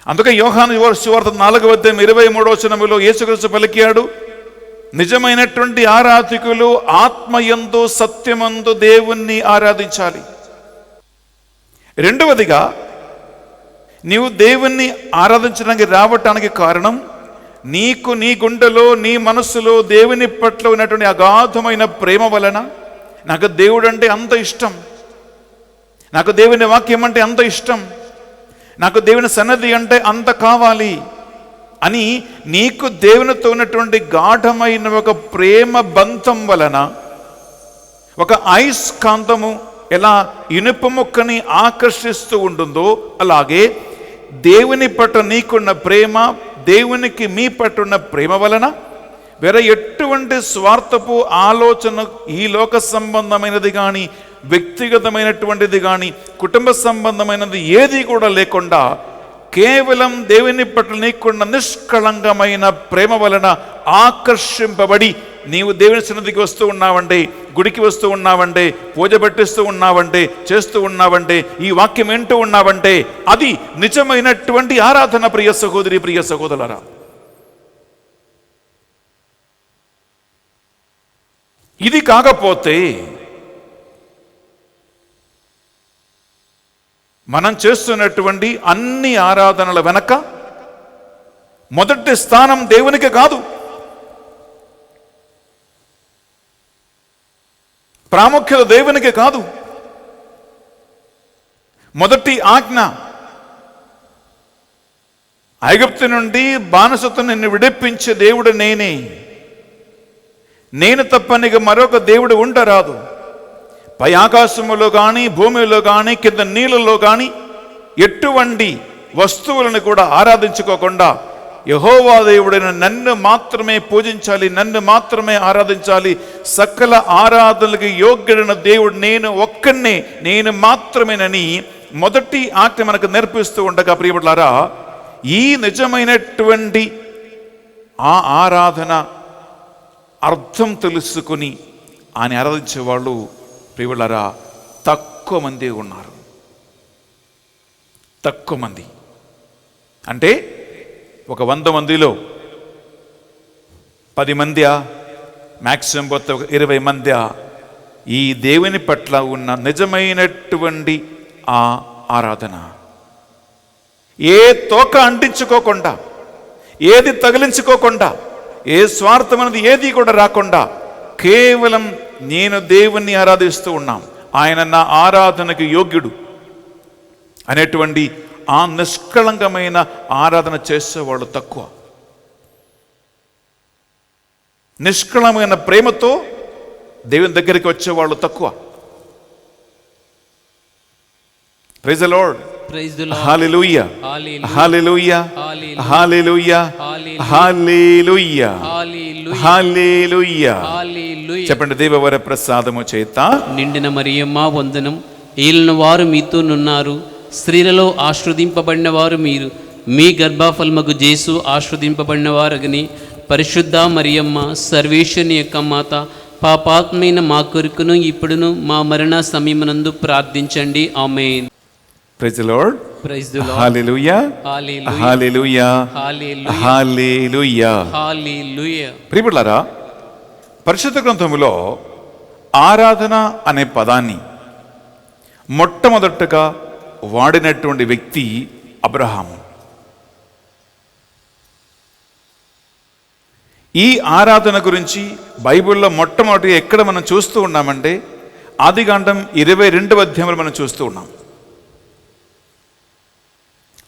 అందుకే యోహాను సువార్త 4:23 యేసుక్రీస్తు పలికాడు, నిజమైనటువంటి ఆరాధికులు ఆత్మయందు సత్యమందు దేవుణ్ణి ఆరాధించాలి. రెండవదిగా, నీవు దేవుణ్ణి ఆరాధించడానికి రావటానికి కారణం, నీకు నీ గుండెలో, నీ మనస్సులో దేవుని పట్ల ఉన్నటువంటి అగాధమైన ప్రేమ వలన, నాకు దేవుడు అంటే అంత ఇష్టం, నాకు దేవుని వాక్యం అంటే అంత ఇష్టం, నాకు దేవుని సన్నిధి అంటే అంత కావాలి అని నీకు దేవునితో ఉన్నటువంటి గాఢమైన ఒక ప్రేమ బంధం వలన, ఒక అయస్కాంతము ఎలా ఇనుప ముక్కని ఆకర్షిస్తూ ఉంటుందో అలాగే దేవుని పట్ల నీకున్న ప్రేమ, దేవునికి మీ పట్ల ఉన్న ప్రేమ వలన వేరే ఎటువంటి స్వార్థపు ఆలోచన, ఈ లోక సంబంధమైనది కానీ, వ్యక్తిగతమైనటువంటిది కానీ, కుటుంబ సంబంధమైనది ఏది కూడా లేకుండా కేవలం దేవుని పట్ల నీకున్న నిష్కళంకమైన ప్రేమ వలన ఆకర్షింపబడి నీవు దేవుని సన్నిధికి వస్తూ ఉన్నావంటే, గుడికి వస్తూ ఉన్నావంటే, పూజ పెట్టిస్తూ ఉన్నావంటే, చేస్తూ ఉన్నావంటే, ఈ వాక్యం వింటూ ఉన్నావంటే అది నిజమైనటువంటి ఆరాధన. ప్రియ సహోదరి, ప్రియ సహోదరులారా, ఇది కాకపోతే మనం చేస్తున్నటువంటి అన్ని ఆరాధనల వెనక మొదటి స్థానం దేవునికి కాదు, ప్రాముఖ్యత దేవునికి కాదు. మొదటి ఆజ్ఞ, ఐగుప్తు నుండి బానిసత్వం నిన్ను విడిపించే దేవుడు నేనే, నేను తప్ప నీకు మరొక దేవుడు ఉండరాదు. పై ఆకాశములో కానీ, భూమిలో కానీ, కింద నీళ్ళలో కానీ ఎటువంటి వస్తువులను కూడా ఆరాధించుకోకుండా యెహోవా దేవుడైన నన్ను మాత్రమే పూజించాలి, నన్ను మాత్రమే ఆరాధించాలి, సకల ఆరాధనలకు యోగ్యుడైన దేవుడు నేను ఒక్కనే, నేను మాత్రమేనని మొదటి ఆజ్ఞ మనకు నేర్పిస్తూ ఉండగా ప్రియబిడ్డలారా, ఈ నిజమైనటువంటి ఆ ఆరాధన అర్థం తెలుసుకుని ఆయన ఆరాధించే వాళ్ళు ప్రియబిడ్డలారా తక్కువ మంది ఉన్నారు. తక్కువ మంది అంటే ఒక 100 మందిలో 10 మంది, మ్యాక్సిమం పోతే 20 మంది ఈ దేవుని పట్ల ఉన్న నిజమైనటువంటి ఆ ఆరాధన. ఏ తోక అంటించుకోకుండా, ఏది తగిలించుకోకుండా, ఏ స్వార్థమైనది ఏది కూడా రాకుండా కేవలం నేను దేవుణ్ణి ఆరాధిస్తూ ఉన్నాం, ఆయన నా ఆరాధనకు యోగ్యుడు అనేటువంటి ఆ నిష్కళంకమైన ఆరాధన చేసేవాళ్ళు తక్కువ. నిష్కళమైన ప్రేమతో దేవుని దగ్గరికి వచ్చేవాళ్ళు తక్కువ. Praise the lord, praise the lord, hallelujah, hallelujah, hallelujah, hallelujah, hallelujah, hallelujah. చెప్పండి, దేవవర ప్రసాదము చేత నిండిన మరియమ్మ వందనం, ఏలిన వారు మీతోనున్నారు, స్త్రీలలో ఆశీర్వదింపబడిన వారు మీరు, మీ గర్భఫలమగు జేసు ఆశీర్వదింపబడిన వారగని. పరిశుద్ధ మరియమ్మ సర్వేశ్వరుని యొక్క మాత, పాపాత్మైన మా కొరకును ఇప్పుడును మా మరణ సమయమునందు ప్రార్థించండి. Amen. Praise the lord, praise the lord, hallelujah, hallelujah, hallelujah, hallelujah. ప్రియబిడ్డలారా, పరిశుద్ధ గ్రంథములో ఆరాధన అనే పదాన్ని మొట్టమొదటగా వాడినటువంటి వ్యక్తి అబ్రహాము. ఈ ఆరాధన గురించి బైబిల్లో మొట్టమొదటి ఎక్కడ మనం చూస్తూ ఉన్నామంటే ఆదికాండం 22వ అధ్యాయంలో మనం చూస్తూ ఉన్నాం.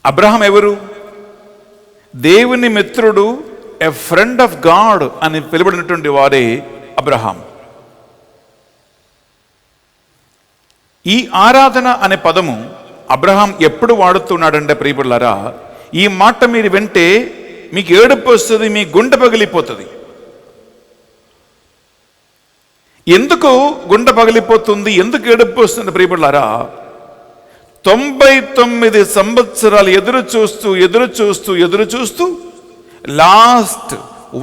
అబ్రహాం ఎవరు? దేవుని మిత్రుడు, ఎ ఫ్రెండ్ ఆఫ్ గాడ్ అని పిలువబడినటువంటి వారే అబ్రహాం. ఈ ఆరాధన అనే పదము అబ్రహాం ఎప్పుడు వాడుతున్నాడంటే ప్రియబిడ్డలారా, ఈ మాట మీరు వింటే మీకు ఏడుపు వస్తుంది, మీ గుండె పగిలిపోతుంది. ఎందుకు గుండె పగిలిపోతుంది, ఎందుకు ఏడుపు వస్తుంది ప్రియబిడ్డలారా? 99 సంవత్సరాలు ఎదురు చూస్తూ లాస్ట్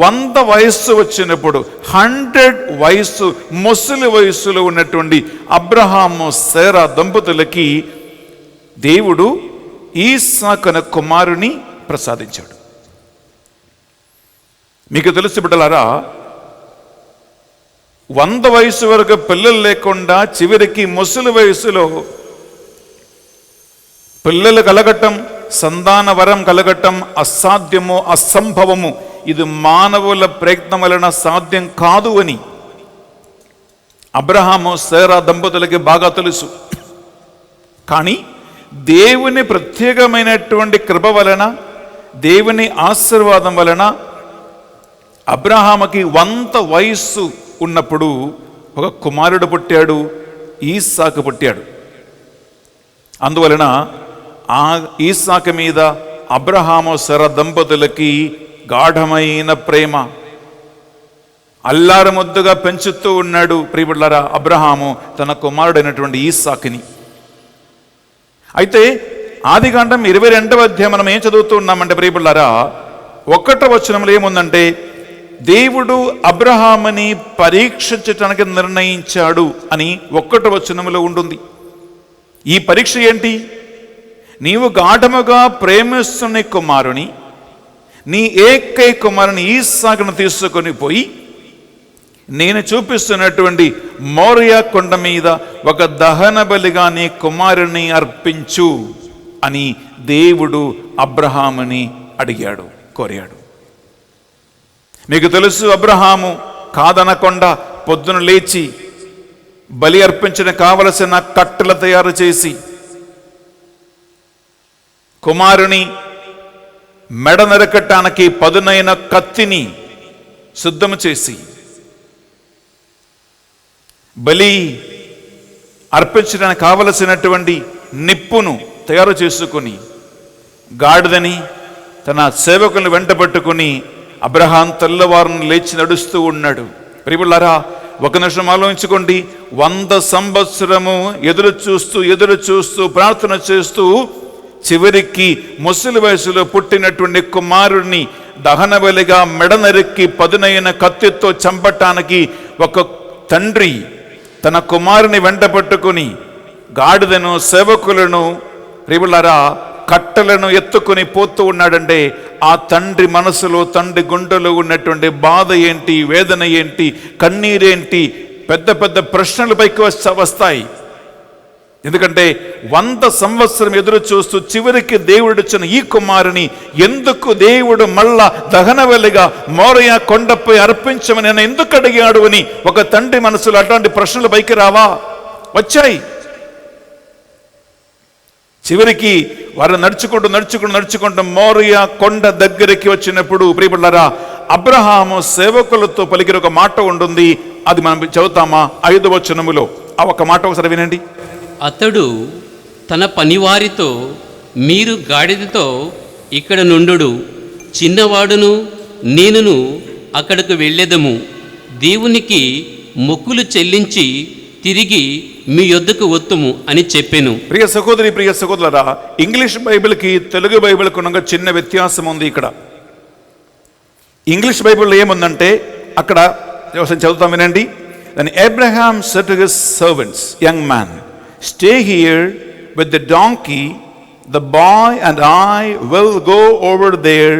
100 వయస్సు వచ్చినప్పుడు 100 వయస్సు, ముసలి వయస్సులో ఉన్నటువంటి అబ్రహాము శారా దంపతులకి దేవుడు ఈసాకు అనే కుమారుని ప్రసాదించాడు. మీకు తెలుసు బిడ్డలారా, 100 వయసు వరకు పిల్లలు లేకుండా చివరికి ముసలి వయసులో పిల్లలు కలగటం, సంతాన వరం కలగటం అసాధ్యము, అసంభవము, ఇది మానవుల ప్రయత్నం వలన సాధ్యం కాదు అని అబ్రహాము శారా దంపతులకి బాగా తెలుసు. కానీ దేవుని ప్రత్యేకమైనటువంటి కృప వలన, దేవుని ఆశీర్వాదం వలన అబ్రహాముకి 100 వయస్సు ఉన్నప్పుడు ఒక కుమారుడు పుట్టాడు, ఈసాకు పుట్టాడు. అందువలన ఆ ఈసాకు మీద అబ్రహాము శారా దంపతులకి గాఢమైన ప్రేమ, అల్లారు ముద్దుగా పెంచుతూ ఉన్నాడు ప్రియబిడ్డలారా అబ్రహాము తన కుమారుడైనటువంటి ఈసాకుని. అయితే ఆదికాండం 22వ అధ్యాయం మనం ఏం చదువుతూ ఉన్నామంటే ప్రియబిడ్డలారా, 1వ వచనంలో ఏముందంటే, దేవుడు అబ్రహాముని పరీక్షించటానికి నిర్ణయించాడు అని 1వ వచనంలో ఉంటుంది. ఈ పరీక్ష ఏంటి? నీవు గాఢముగా ప్రేమిస్తున్న కుమారుని, నీ ఏకైక కుమారుని ఈసాకును తీసుకొని పోయి నేను చూపిస్తున్నటువంటి మోరియా కొండ మీద ఒక దహన బలిగా నీ కుమారుని అర్పించు అని దేవుడు అబ్రహాముని అడిగాడు, కోరాడు. మీకు తెలుసు, అబ్రహాము కాదనకుండా పొద్దున లేచి బలి అర్పించడానికి కావలసిన కట్టెలు తయారు చేసి కుమారుని మెడ నరకటానికి పదునైన కత్తిని సిద్ధము చేసి బలి అర్పించడానికి కావలసినటువంటి నిప్పును తయారు చేసుకుని గాడిదని తన సేవకులను వెంట పట్టుకుని అబ్రహాం తెల్లవారును లేచి నడుస్తూ ఉన్నాడు. ప్రియులారా, ఒక నిమిషం ఆలోచించుకోండి. 100 సంవత్సరము ఎదురు చూస్తూ ప్రార్థన చేస్తూ చివరికి ముసలి వయసులో పుట్టినటువంటి కుమారుడిని దహన బలిగా మెడ నరికి పదునైన కత్తితో చంపటానికి ఒక తండ్రి తన కుమారుని వెంట పట్టుకుని గాడిదను సేవకులను ప్రియులారా కట్టెలను ఎత్తుకుని పోతూ ఉన్నాడంటే ఆ తండ్రి మనసులో, తండ్రి గుండెలో ఉన్నటువంటి బాధ ఏంటి, వేదన ఏంటి, కన్నీరేంటి, పెద్ద పెద్ద ప్రశ్నలు పైకి వస్తాయి. ఎందుకంటే 100 సంవత్సరం ఎదురు చూస్తూ చివరికి దేవుడు ఇచ్చిన ఈ కుమారుని ఎందుకు దేవుడు మళ్ళా దహనబలిగా మోరియా కొండపై అర్పించమని నేను ఎందుకు అడిగాడు అని ఒక తండ్రి మనసులో అట్లాంటి ప్రశ్నలు పైకి రావా? వచ్చాయి. చివరికి వారు నడుచుకుంటూ మోరియా కొండ దగ్గరికి వచ్చినప్పుడు ప్రియబిడ్డలారా, అబ్రహాము సేవకులతో పలికిన ఒక మాట ఉంటుంది. అది మనం చదువుతామా? 5వ వచనములో ఆ ఒక మాట ఒకసారి వినండి. అతడు తన పనివారితో, మీరు గాడిదతో ఇక్కడ నుండు, చిన్నవాడును నేనును అక్కడకు వెళ్ళేదము, దేవునికి మొక్కులు చెల్లించి తిరిగి మీ యొద్దకు వత్తుము అని చెప్పాను. ప్రియ సహోదరులారా, ఇంగ్లీష్ బైబిల్కి తెలుగు బైబిల్కి ఉన్న చిన్న వ్యత్యాసం ఉంది. ఇక్కడ ఇంగ్లీష్ బైబిల్లో ఏముందంటే, అక్కడ చదువుతాం వినండి. Then Abraham said to his servants, young man, stay here with the donkey, the boy and I will go over there,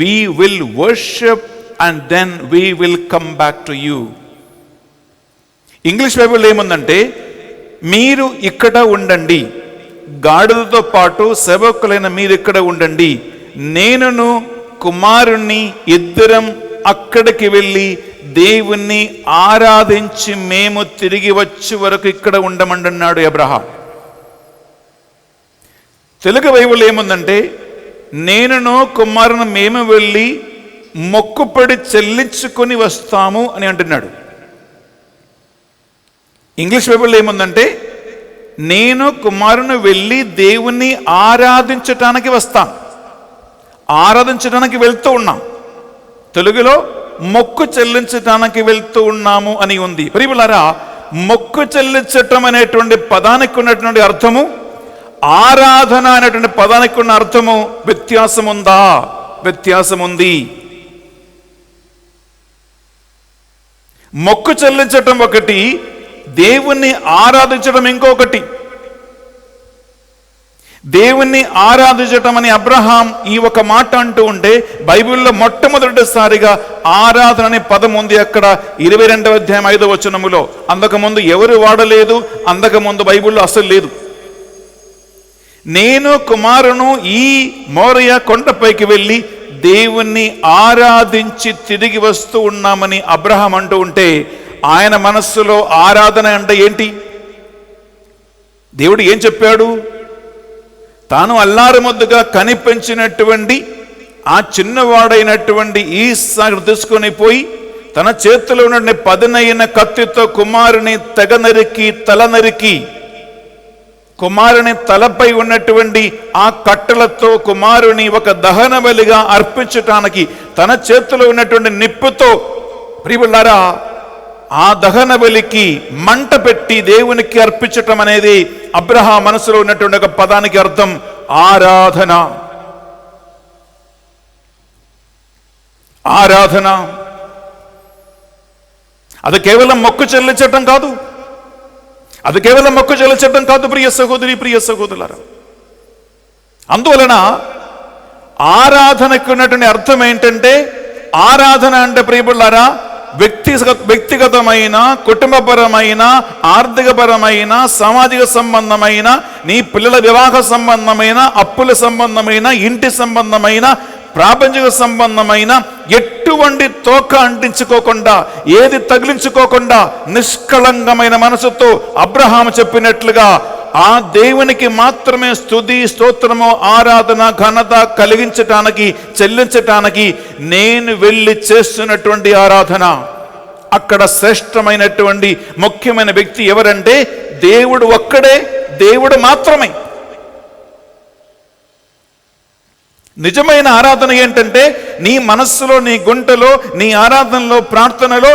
we will worship and then we will come back to you. English బైబిల్లో ఏముందంటే, మీరు ఇక్కడ ఉండండి, గాడిదతో పాటు సేవకులైన మీరు ఇక్కడ ఉండండి, నేనును కుమారుణ్ణి ఇద్దరం అక్కడికి వెళ్ళి దేవుణ్ణి ఆరాధించి మేము తిరిగి వచ్చే వరకు ఇక్కడ ఉండమంటున్నాడు అబ్రహాం. తెలుగు బైబిల్ ఏముందంటే, నేనును కుమారుని మేము వెళ్ళి మొక్కుపడి చెల్లించుకొని వస్తాము అని అంటున్నాడు. ఇంగ్లీష్ బైబిల్ ఏముందంటే, నేను కుమారుని వెళ్ళి దేవుణ్ణి ఆరాధించటానికి వస్తాను, ఆరాధించడానికి వెళ్తూ ఉన్నాం. తెలుగులో మొక్కు చెల్లించటానికి వెళ్తూ ఉన్నాము అని ఉంది. ప్రియులారా, మొక్కు చెల్లించటం అనేటువంటి పదానికి ఉన్నటువంటి అర్థము, ఆరాధన అనేటువంటి పదానికి ఉన్న అర్థము వ్యత్యాసం ఉందా? వ్యత్యాసం ఉంది. మొక్కు చెల్లించటం ఒకటి, దేవుణ్ణి ఆరాధించడం ఇంకొకటి. దేవుణ్ణి ఆరాధించటం అని అబ్రహాం ఈ ఒక మాట అంటూ ఉంటే, బైబిల్లో మొట్టమొదటిసారిగా ఆరాధన అనే పదం ఉంది అక్కడ 22వ అధ్యాయం 5వ వచనములో. అంతకుముందు ఎవరు వాడలేదు, అంతకుముందు బైబిల్లో అసలు లేదు. నేను కుమారును ఈ మోరియా కొండపైకి వెళ్ళి దేవుణ్ణి ఆరాధించి తిరిగి వస్తూ ఉన్నామని అబ్రహాం అంటూ ఉంటే, ఆయన మనస్సులో ఆరాధన అంటే ఏంటి? దేవుడు ఏం చెప్పాడు? తాను అల్లారముద్దుగా కనిపించినటువంటి ఆ చిన్నవాడైనటువంటి ఈసాకు తీసుకొని పోయి తన చేతిలో ఉన్న పదునైన కత్తితో కుమారుని తెగ నరికి, తల నరికి, కుమారుని తలపై ఉన్నటువంటి ఆ కట్టెలతో కుమారుని ఒక దహన బలిగా అర్పించటానికి తన చేతిలో ఉన్నటువంటి నిప్పుతో, ప్రియులారా, ఆ దహన బలికి మంట పెట్టి దేవునికి అర్పించటం అనేది అబ్రహాం మనసులో ఉన్నటువంటి ఒక పదానికి అర్థం ఆరాధన. ఆరాధన అది కేవలం మొక్కు చెల్లించటం కాదు, అది కేవలం మొక్కు చెల్లించటం కాదు ప్రియ సహోదరి, ప్రియ సహోదరులారా. అందువలన ఆరాధనకు ఉన్నటువంటి అర్థం ఏంటంటే, ఆరాధన అంటే ప్రియబులారా వ్యక్తిగతమైన, కుటుంబపరమైన, ఆర్థికపరమైన, సామాజిక సంబంధమైన, నీ పిల్లల వివాహ సంబంధమైన, అప్పుల సంబంధమైన, ఇంటి సంబంధమైన, ప్రాపంచిక సంబంధమైన ఎటువంటి తోక అంటించుకోకుండా, ఏది తగిలించుకోకుండా నిష్కళంకమైన మనసుతో అబ్రహాము చెప్పినట్లుగా ఆ దేవునికి మాత్రమే స్తుతి, స్తోత్రము, ఆరాధన, ఘనత కలిగించటానికి, చెల్లించటానికి నేను వెళ్ళి చేస్తున్నటువంటి ఆరాధన. అక్కడ శ్రేష్టమైనటువంటి ముఖ్యమైన వ్యక్తి ఎవరంటే దేవుడు ఒక్కడే, దేవుడు మాత్రమే. నిజమైన ఆరాధన ఏంటంటే నీ మనస్సులో, నీ గుంటలో, నీ ఆరాధనలో, ప్రార్థనలో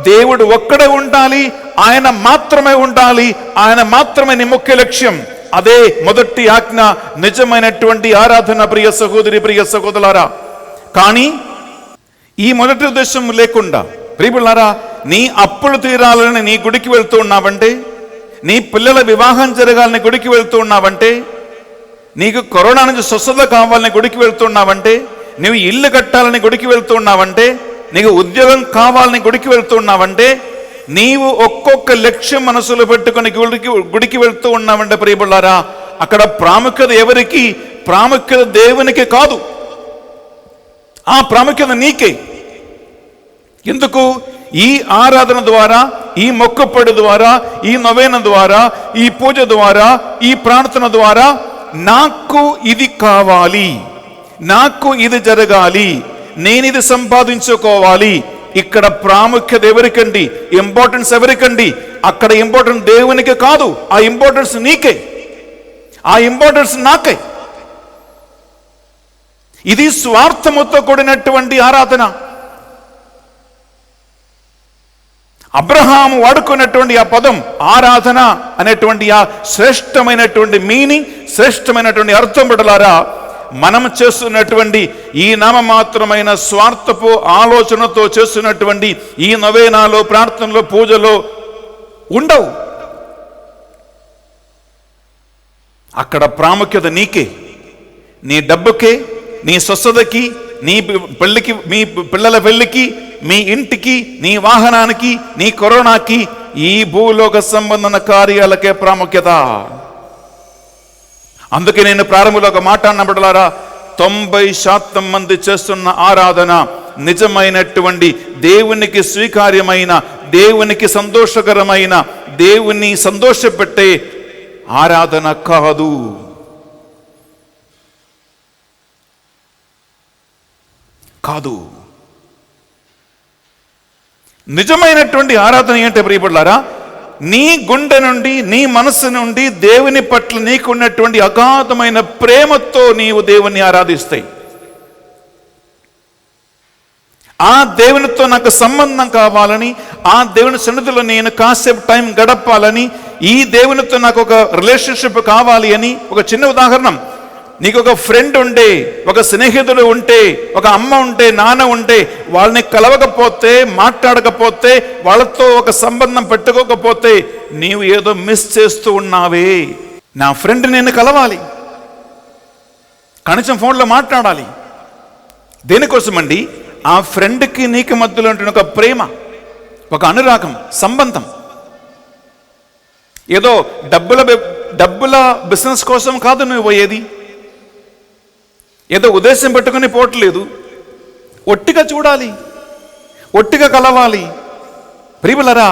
దేవుడు ఒక్కడే ఉండాలి, ఆయన మాత్రమే ఉండాలి, ఆయన మాత్రమే నీ ముఖ్య లక్ష్యం. అదే మొదటి ఆజ్ఞ, నిజమైనటువంటి ఆరాధన. ప్రియ సహోదరి, ప్రియ సహోదరులారా, కానీ ఈ మొదటి ఉద్దేశం లేకుండా ప్రియులారా, నీ అప్పులు తీరాలని నీ గుడికి వెళ్తూ ఉన్నావంటే, నీ పిల్లల వివాహం జరగాలని గుడికి వెళ్తూ ఉన్నావంటే, నీకు కరోనా నుంచి స్వస్థత కావాలని గుడికి వెళ్తున్నావంటే, నువ్వు ఇల్లు కట్టాలని గుడికి వెళ్తున్నావంటే, నీకు ఉద్యోగం కావాలని గుడికి వెళ్తున్నావంటే, నీవు ఒక్కొక్క లక్ష్యం మనసులో పెట్టుకుని గుడికి వెళ్తూ ఉన్నావంటే ప్రియబులారా, అక్కడ ప్రాముఖ్యత ఎవరికి? ప్రాముఖ్యత దేవునికి కాదు, ఆ ప్రాముఖ్యత నీకే. ఎందుకు? ఈ ఆరాధన ద్వారా, ఈ మొక్కుపడి ద్వారా, ఈ నొవేన ద్వారా, ఈ పూజ ద్వారా, ఈ ప్రార్థన ద్వారా నాకు ఇది కావాలి, నాకు ఇది జరగాలి, నేను ఇది సంపాదించుకోవాలి. ఇక్కడ ప్రాముఖ్యత ఎవరికండి? ఇంపార్టెన్స్ ఎవరికండి? అక్కడ ఇంపార్టెన్స్ దేవునికి కాదు, ఆ ఇంపార్టెన్స్ నీకే, ఆ ఇంపార్టెన్స్ నాకే. ఇది స్వార్థముతో కూడినటువంటి ఆరాధన. అబ్రహాము వాడుకున్నటువంటి ఆ పదం ఆరాధన అనేటువంటి ఆ శ్రేష్టమైనటువంటి మీనింగ్, శ్రేష్టమైనటువంటి అర్థం బిడ్డలారా, మనం చేస్తున్నటువంటి ఈ నామమాత్రమైన స్వార్థపు ఆలోచనతో చేస్తున్నటువంటి ఈ నవేనాలో, ప్రార్థనలో, పూజలో ఉండవు. అక్కడ ప్రాముఖ్యత నీకే, నీ డబ్బుకే, నీ స్వస్థతకి, నీ పెళ్ళికి, మీ పిల్లల పెళ్ళికి, మీ ఇంటికి, నీ వాహనానికి, నీ కరోనాకి, ఈ భూలోక సంబంధన కార్యాలకే ప్రాముఖ్యత. అందుకే నేను ప్రారంభంలో ఒక మాట అన్నబడలారా, 90% మంది చేస్తున్న ఆరాధన నిజమైనటువంటి దేవునికి స్వీకార్యమైన, దేవునికి సంతోషకరమైన, దేవుని సంతోషపెట్టే ఆరాధన కాదు. కాదు. నిజమైనటువంటి ఆరాధన ఏంటంటే ప్రియపడ్లారా, నీ గుండె నుండి, నీ మనస్సు నుండి దేవుని పట్ల నీకున్నటువంటి అగాధమైన ప్రేమతో నీవు దేవుని ఆరాధిస్తాయి. ఆ దేవునితో నాకు సంబంధం కావాలని, ఆ దేవుని సన్నిధిలో నేను కాసేపు టైం గడపాలని, ఈ దేవునితో నాకు ఒక రిలేషన్షిప్ కావాలి అని. ఒక చిన్న ఉదాహరణ, నీకు ఒక ఫ్రెండ్ ఉంటే, ఒక స్నేహితుడు ఉంటే, ఒక అమ్మ ఉంటే, నాన్న ఉంటే, వాళ్ళని కలవకపోతే, మాట్లాడకపోతే, వాళ్ళతో ఒక సంబంధం పెట్టుకోకపోతే నీవు ఏదో మిస్ చేస్తూ ఉన్నావే. నా ఫ్రెండ్ నేను కలవాలి, కనీసం ఫోన్లో మాట్లాడాలి. దేనికోసమండి? ఆ ఫ్రెండ్కి నీకు మధ్యలో ఉంటున్న ఒక ప్రేమ, ఒక అనురాగం, సంబంధం. ఏదో డబ్బుల బిజినెస్ కోసం కాదు నువ్వు పోయేది, ఏదో ఉద్దేశం పెట్టుకుని పోవట్లేదు. ఒట్టిగా చూడాలి, ఒట్టిగా కలవాలి. ప్రియులారా,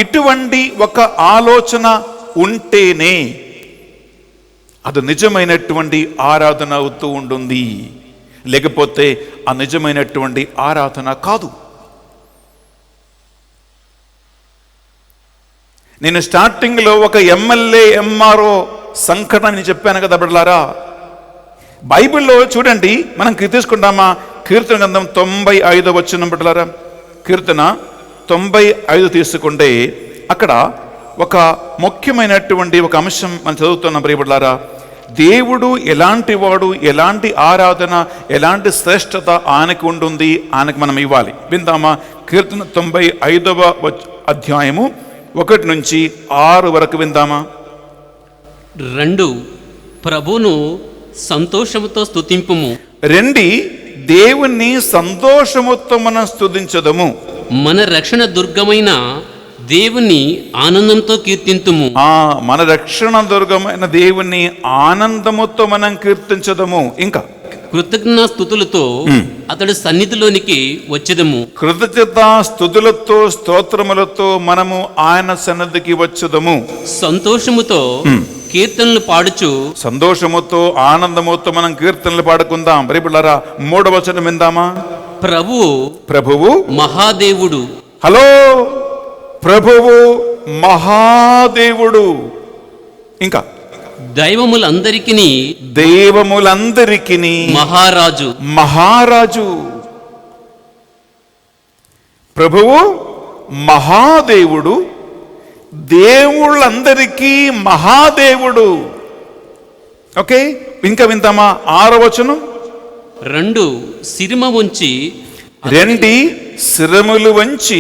ఇటువంటి ఒక ఆలోచన ఉంటేనే అది నిజమైనటువంటి ఆరాధన అవుతూ ఉంటుంది. లేకపోతే ఆ నిజమైనటువంటి ఆరాధన కాదు. నేను స్టార్టింగ్లో ఒక ఎమ్మెల్యే ఎంఆర్ఓ సంఘటన చెప్పాను కదా బిడ్డలారా. బైబిల్లో చూడండి, మనం తీసుకుంటామా? కీర్తన గ్రంథం 95వ వచనం బిడ్డలారా, కీర్తన 95 తీసుకుంటే అక్కడ ఒక ముఖ్యమైనటువంటి ఒక అంశం మనం చదువుతున్నాం ప్రియబిడ్డలారా. దేవుడు ఎలాంటి వాడు, ఎలాంటి ఆరాధన, ఎలాంటి శ్రేష్టత ఆయనకు ఉంటుంది, ఆయనకు మనం ఇవ్వాలి. విందామా? కీర్తన 95వ అధ్యాయము 1 నుంచి 6 వరకు విందామా? 2 ప్రభువును సంతోషముతో స్తుతింపుము. రండి, దేవుణ్ణి సంతోషముతో మనం స్తుతించదము. మన రక్షణ దుర్గమైన దేవుని ఆనందంతో కీర్తింతుము. మన రక్షణ దుర్గమైన దేవుని ఆనందముతో మనం కీర్తించదము. ఇంకా కృతజ్ఞ స్తుతులతో అతడు సన్నిధిలోనికి వచ్చేదము. కృతజ్ఞత స్తుతులతో స్తోత్రములతో మనము ఆయన సన్నిధికి వచ్చదము. సంతోషముతో కీర్తనలు పాడుచు, సంతోషముతో ఆనందముతో మనం కీర్తనలు పాడుకుందాం. ప్రియబిడ్డలారా, 3వ వచనం విందామా? ప్రభువు మహాదేవుడు. హలో, ప్రభువు మహాదేవుడు. ఇంకా దైవములందరికీ మహారాజు. ప్రభువు మహాదేవుడు, దేవుళ్ళందరికీ మహాదేవుడు. ఓకే, ఇంకా వింటామా? 6వ వచనం. రండి శిరములు వంచి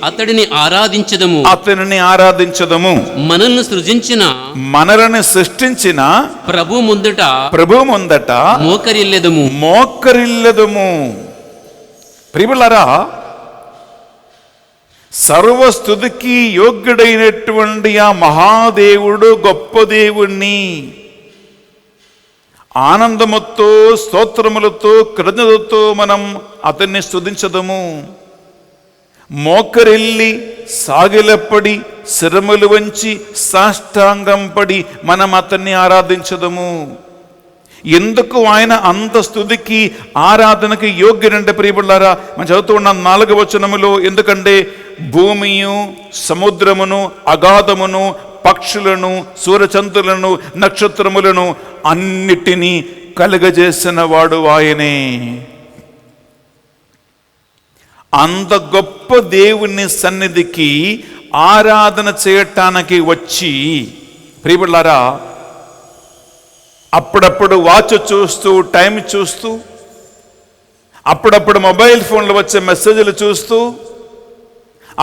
అతడిని ఆరాధించదము. మనలను సృష్టించిన ప్రభు ముందట మోకరిల్లెదము. ప్రియలారా, సర్వస్తుతికి యోగ్యుడైనటువంటి ఆ మహాదేవుడు, గొప్ప దేవుణ్ణి ఆనందముతో, స్తోత్రములతో, కృతజ్ఞతతో మనం అతన్ని స్తుతించదము. మోకరిల్లి, సాగిలపడి, శిరములు వంచి, సాష్టాంగం పడి మనం అతన్ని ఆరాధించదము. ఎందుకు ఆయన అంత స్తుతికి, ఆరాధనకి యోగ్యుడంటే ప్రియబులారా, మనం చదువుతూ ఉన్న 4వ వచనములో, ఎందుకంటే భూమియు, సముద్రమును, అగాధమును, పక్షులను, సూర్యచంద్రులను, నక్షత్రములను అన్నిటినీ కలుగజేసిన వాడు ఆయనే. అంత గొప్ప దేవుని సన్నిధికి ఆరాధన చేయటానికి వచ్చి, ప్రియబిడ్డలారా, అప్పుడప్పుడు వాచ్ చూస్తూ, టైం చూస్తూ, అప్పుడప్పుడు మొబైల్ ఫోన్లో వచ్చే మెసేజ్లు చూస్తూ,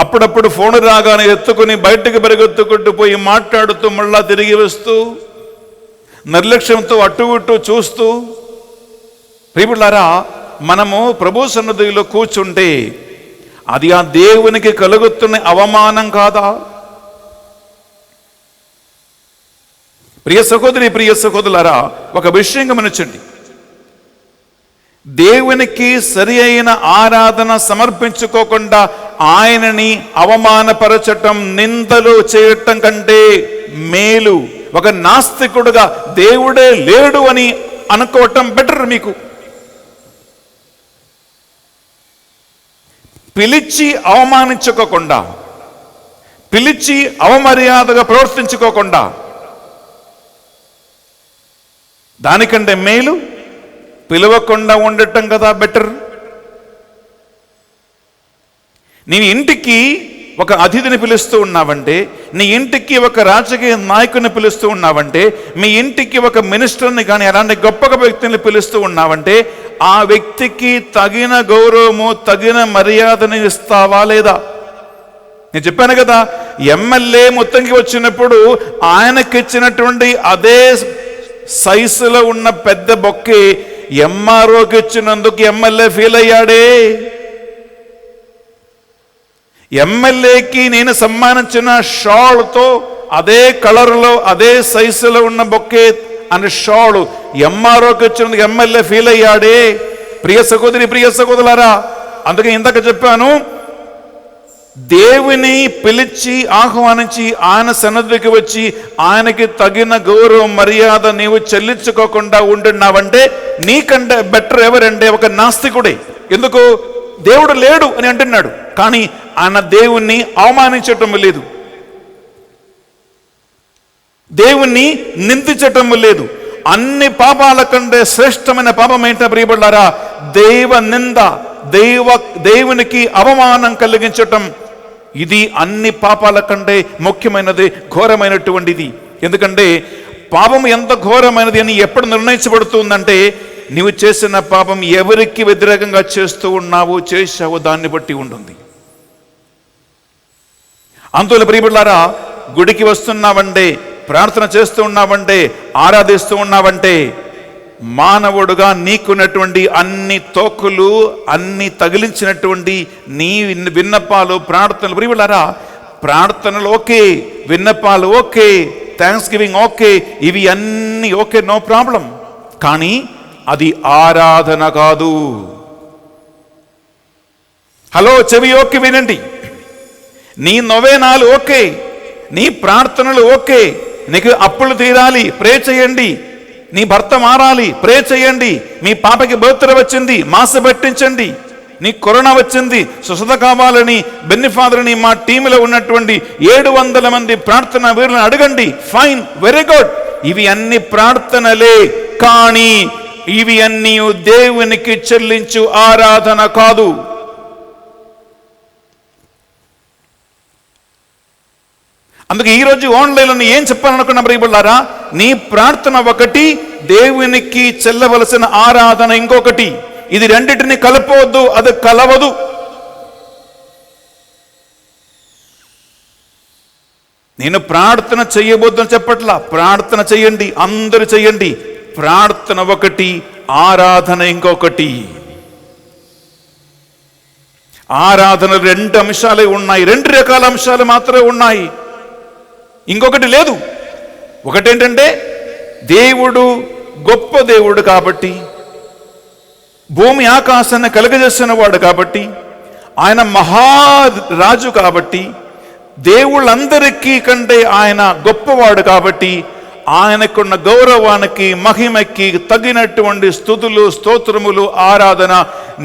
అప్పుడప్పుడు ఫోన్ రాగానే ఎత్తుకుని బయటకు పరిగెత్తుకుంటూ పోయి మాట్లాడుతూ మళ్ళా తిరిగి వస్తూ, నిర్లక్ష్యంతో అటు ఇటు చూస్తూ, ప్రియబిడ్డలారా, మనము ప్రభు సన్నిధిలో కూర్చుంటే అది ఆ దేవునికి కలుగుతున్న అవమానం కాదా? ప్రియ సహోదరి, ప్రియ సహోదరులారా, ఒక విషయం గమనించండి. దేవునికి సరి అయిన ఆరాధన సమర్పించుకోకుండా ఆయనని అవమానపరచటం, నిందలు చేయటం కంటే మేలు. ఒక నాస్తికుడుగా దేవుడే లేడు అని అనుకోవటం బెటర్. మీకు పిలిచి అవమానించుకోకుండా, పిలిచి అవమర్యాదగా ప్రవర్తించుకోకుండా, దానికంటే మేలు పిలవకుండా ఉండటం కదా బెటర్. నీ ఇంటికి ఒక అతిథిని పిలుస్తూ ఉన్నావంటే, నీ ఇంటికి ఒక రాజకీయ నాయకుని పిలుస్తూ ఉన్నావంటే, మీ ఇంటికి ఒక మినిస్టర్ని కానీ అలాంటి గొప్ప వ్యక్తిని పిలుస్తూ ఉన్నావంటే, ఆ వ్యక్తికి తగిన గౌరవము, తగిన మర్యాదను ఇస్తావా లేదా? నేను చెప్పాను కదా, ఎమ్మెల్యే మొత్తంకి వచ్చినప్పుడు ఆయనకిచ్చినటువంటి అదే సైజులో ఉన్న పెద్ద బొక్కే ఎంఆర్ఓకి ఇచ్చినందుకు ఎమ్మెల్యే ఫీల్ అయ్యాడే. ఎమ్మెల్యేకి నేను సమ్మానించిన షాల్తో అదే కలర్లో, అదే సైజులో ఉన్న బొక్కే అనే షాల్ ఎంఆర్ఓకి ఇచ్చినందుకు ఎమ్మెల్యే ఫీల్ అయ్యాడే. ప్రియ సహోదరి, ప్రియ సహోదరులారా, అందుకే ఇందాక చెప్పాను, దేవుని పిలిచి ఆహ్వానించి ఆయన సన్నిధికి వచ్చి ఆయనకి తగిన గౌరవం, మర్యాద నీవు చెల్లించుకోకుండా ఉంటున్నావంటే నీకంటే బెటర్ ఎవరంటే ఒక నాస్తికుడే. ఎందుకు? దేవుడు లేడు అని అంటున్నాడు, కానీ ఆయన దేవుణ్ణి అవమానించటం లేదు, దేవుణ్ణి నిందించటం లేదు. అన్ని పాపాల కంటే శ్రేష్టమైన పాపం ఏంటో ప్రియబడ్డారా? దైవ నింద, దేవునికి అవమానం కలిగించటం. ఇది అన్ని పాపాల కంటే ముఖ్యమైనది, ఘోరమైనటువంటిది. ఎందుకంటే పాపం ఎంత ఘోరమైనది అని ఎప్పుడు నిర్ణయించబడుతుందంటే, నీవు చేసిన పాపం ఎవరికి వ్యతిరేకంగా చేస్తూ ఉన్నావు, చేశావు, దాన్ని బట్టి ఉంటుంది. అందువల్ల ప్రియబిడ్డలారా, గుడికి వస్తున్నావంటే, ప్రార్థన చేస్తూ ఉన్నావంటే, ఆరాధిస్తూ ఉన్నావంటే, మానవుడుగా నీకున్నటువంటి అన్ని తోకులు, అన్ని తగిలించినటువంటి నీ విన్నపాలు, ప్రార్థనలు, ప్రియులారా, ప్రార్థనలు ఓకే, విన్నపాలు ఓకే, థ్యాంక్స్ గివింగ్ ఓకే, ఇవి అన్నీ ఓకే, నో ప్రాబ్లం. కానీ అది ఆరాధన కాదు. హలో, చెవి ఓకే, వినండి. నీ నొవేనాలు ఓకే, నీ ప్రార్థనలు ఓకే, నీకు అప్పులు తీరాలి, ప్రే చేయండి, నీ భర్త మారాలి, ప్రే చేయండి, మీ పాపకి బర్త్డే వచ్చింది, మాస పెట్టించండి, నీ కరోనా వచ్చింది, స్వస్థత కావాలని బెన్నిఫాదర్ని మా టీంలో ఉన్నటువంటి 700 మంది ప్రార్థన వీరులను అడగండి, ఫైన్, వెరీ గుడ్. ఇవి అన్ని ప్రార్థనలే, కానీ ఇవి అన్నీ దేవునికి చెల్లించు ఆరాధన కాదు. అందుకే ఈరోజు ఆన్లైన్లో ఏం చెప్పాలనుకున్నా ప్రియబిడ్డలారా, నీ ప్రార్థన ఒకటి, దేవునికి చెల్లవలసిన ఆరాధన ఇంకొకటి. ఇది రెండింటిని కలపవద్దు, అది కలవదు. నేను ప్రార్థన చెయ్యబోద్దని చెప్పట్లా, ప్రార్థన చెయ్యండి, అందరూ చెయ్యండి. ప్రార్థన ఒకటి, ఆరాధన ఇంకొకటి. ఆరాధన 2 అంశాలే ఉన్నాయి, 2 రకాల అంశాలు మాత్రమే ఉన్నాయి, ఇంకొకటి లేదు. ఒకటేంటంటే దేవుడు గొప్ప దేవుడు కాబట్టి, భూమి ఆకాశాన్ని కలుగజేసిన వాడు కాబట్టి, ఆయన మహారాజు కాబట్టి, దేవుళ్ళందరికీ కంటే ఆయన గొప్పవాడు కాబట్టి, ఆయనకున్న గౌరవానికి, మహిమకి తగినటువంటి స్తుతులు, స్తోత్రములు, ఆరాధన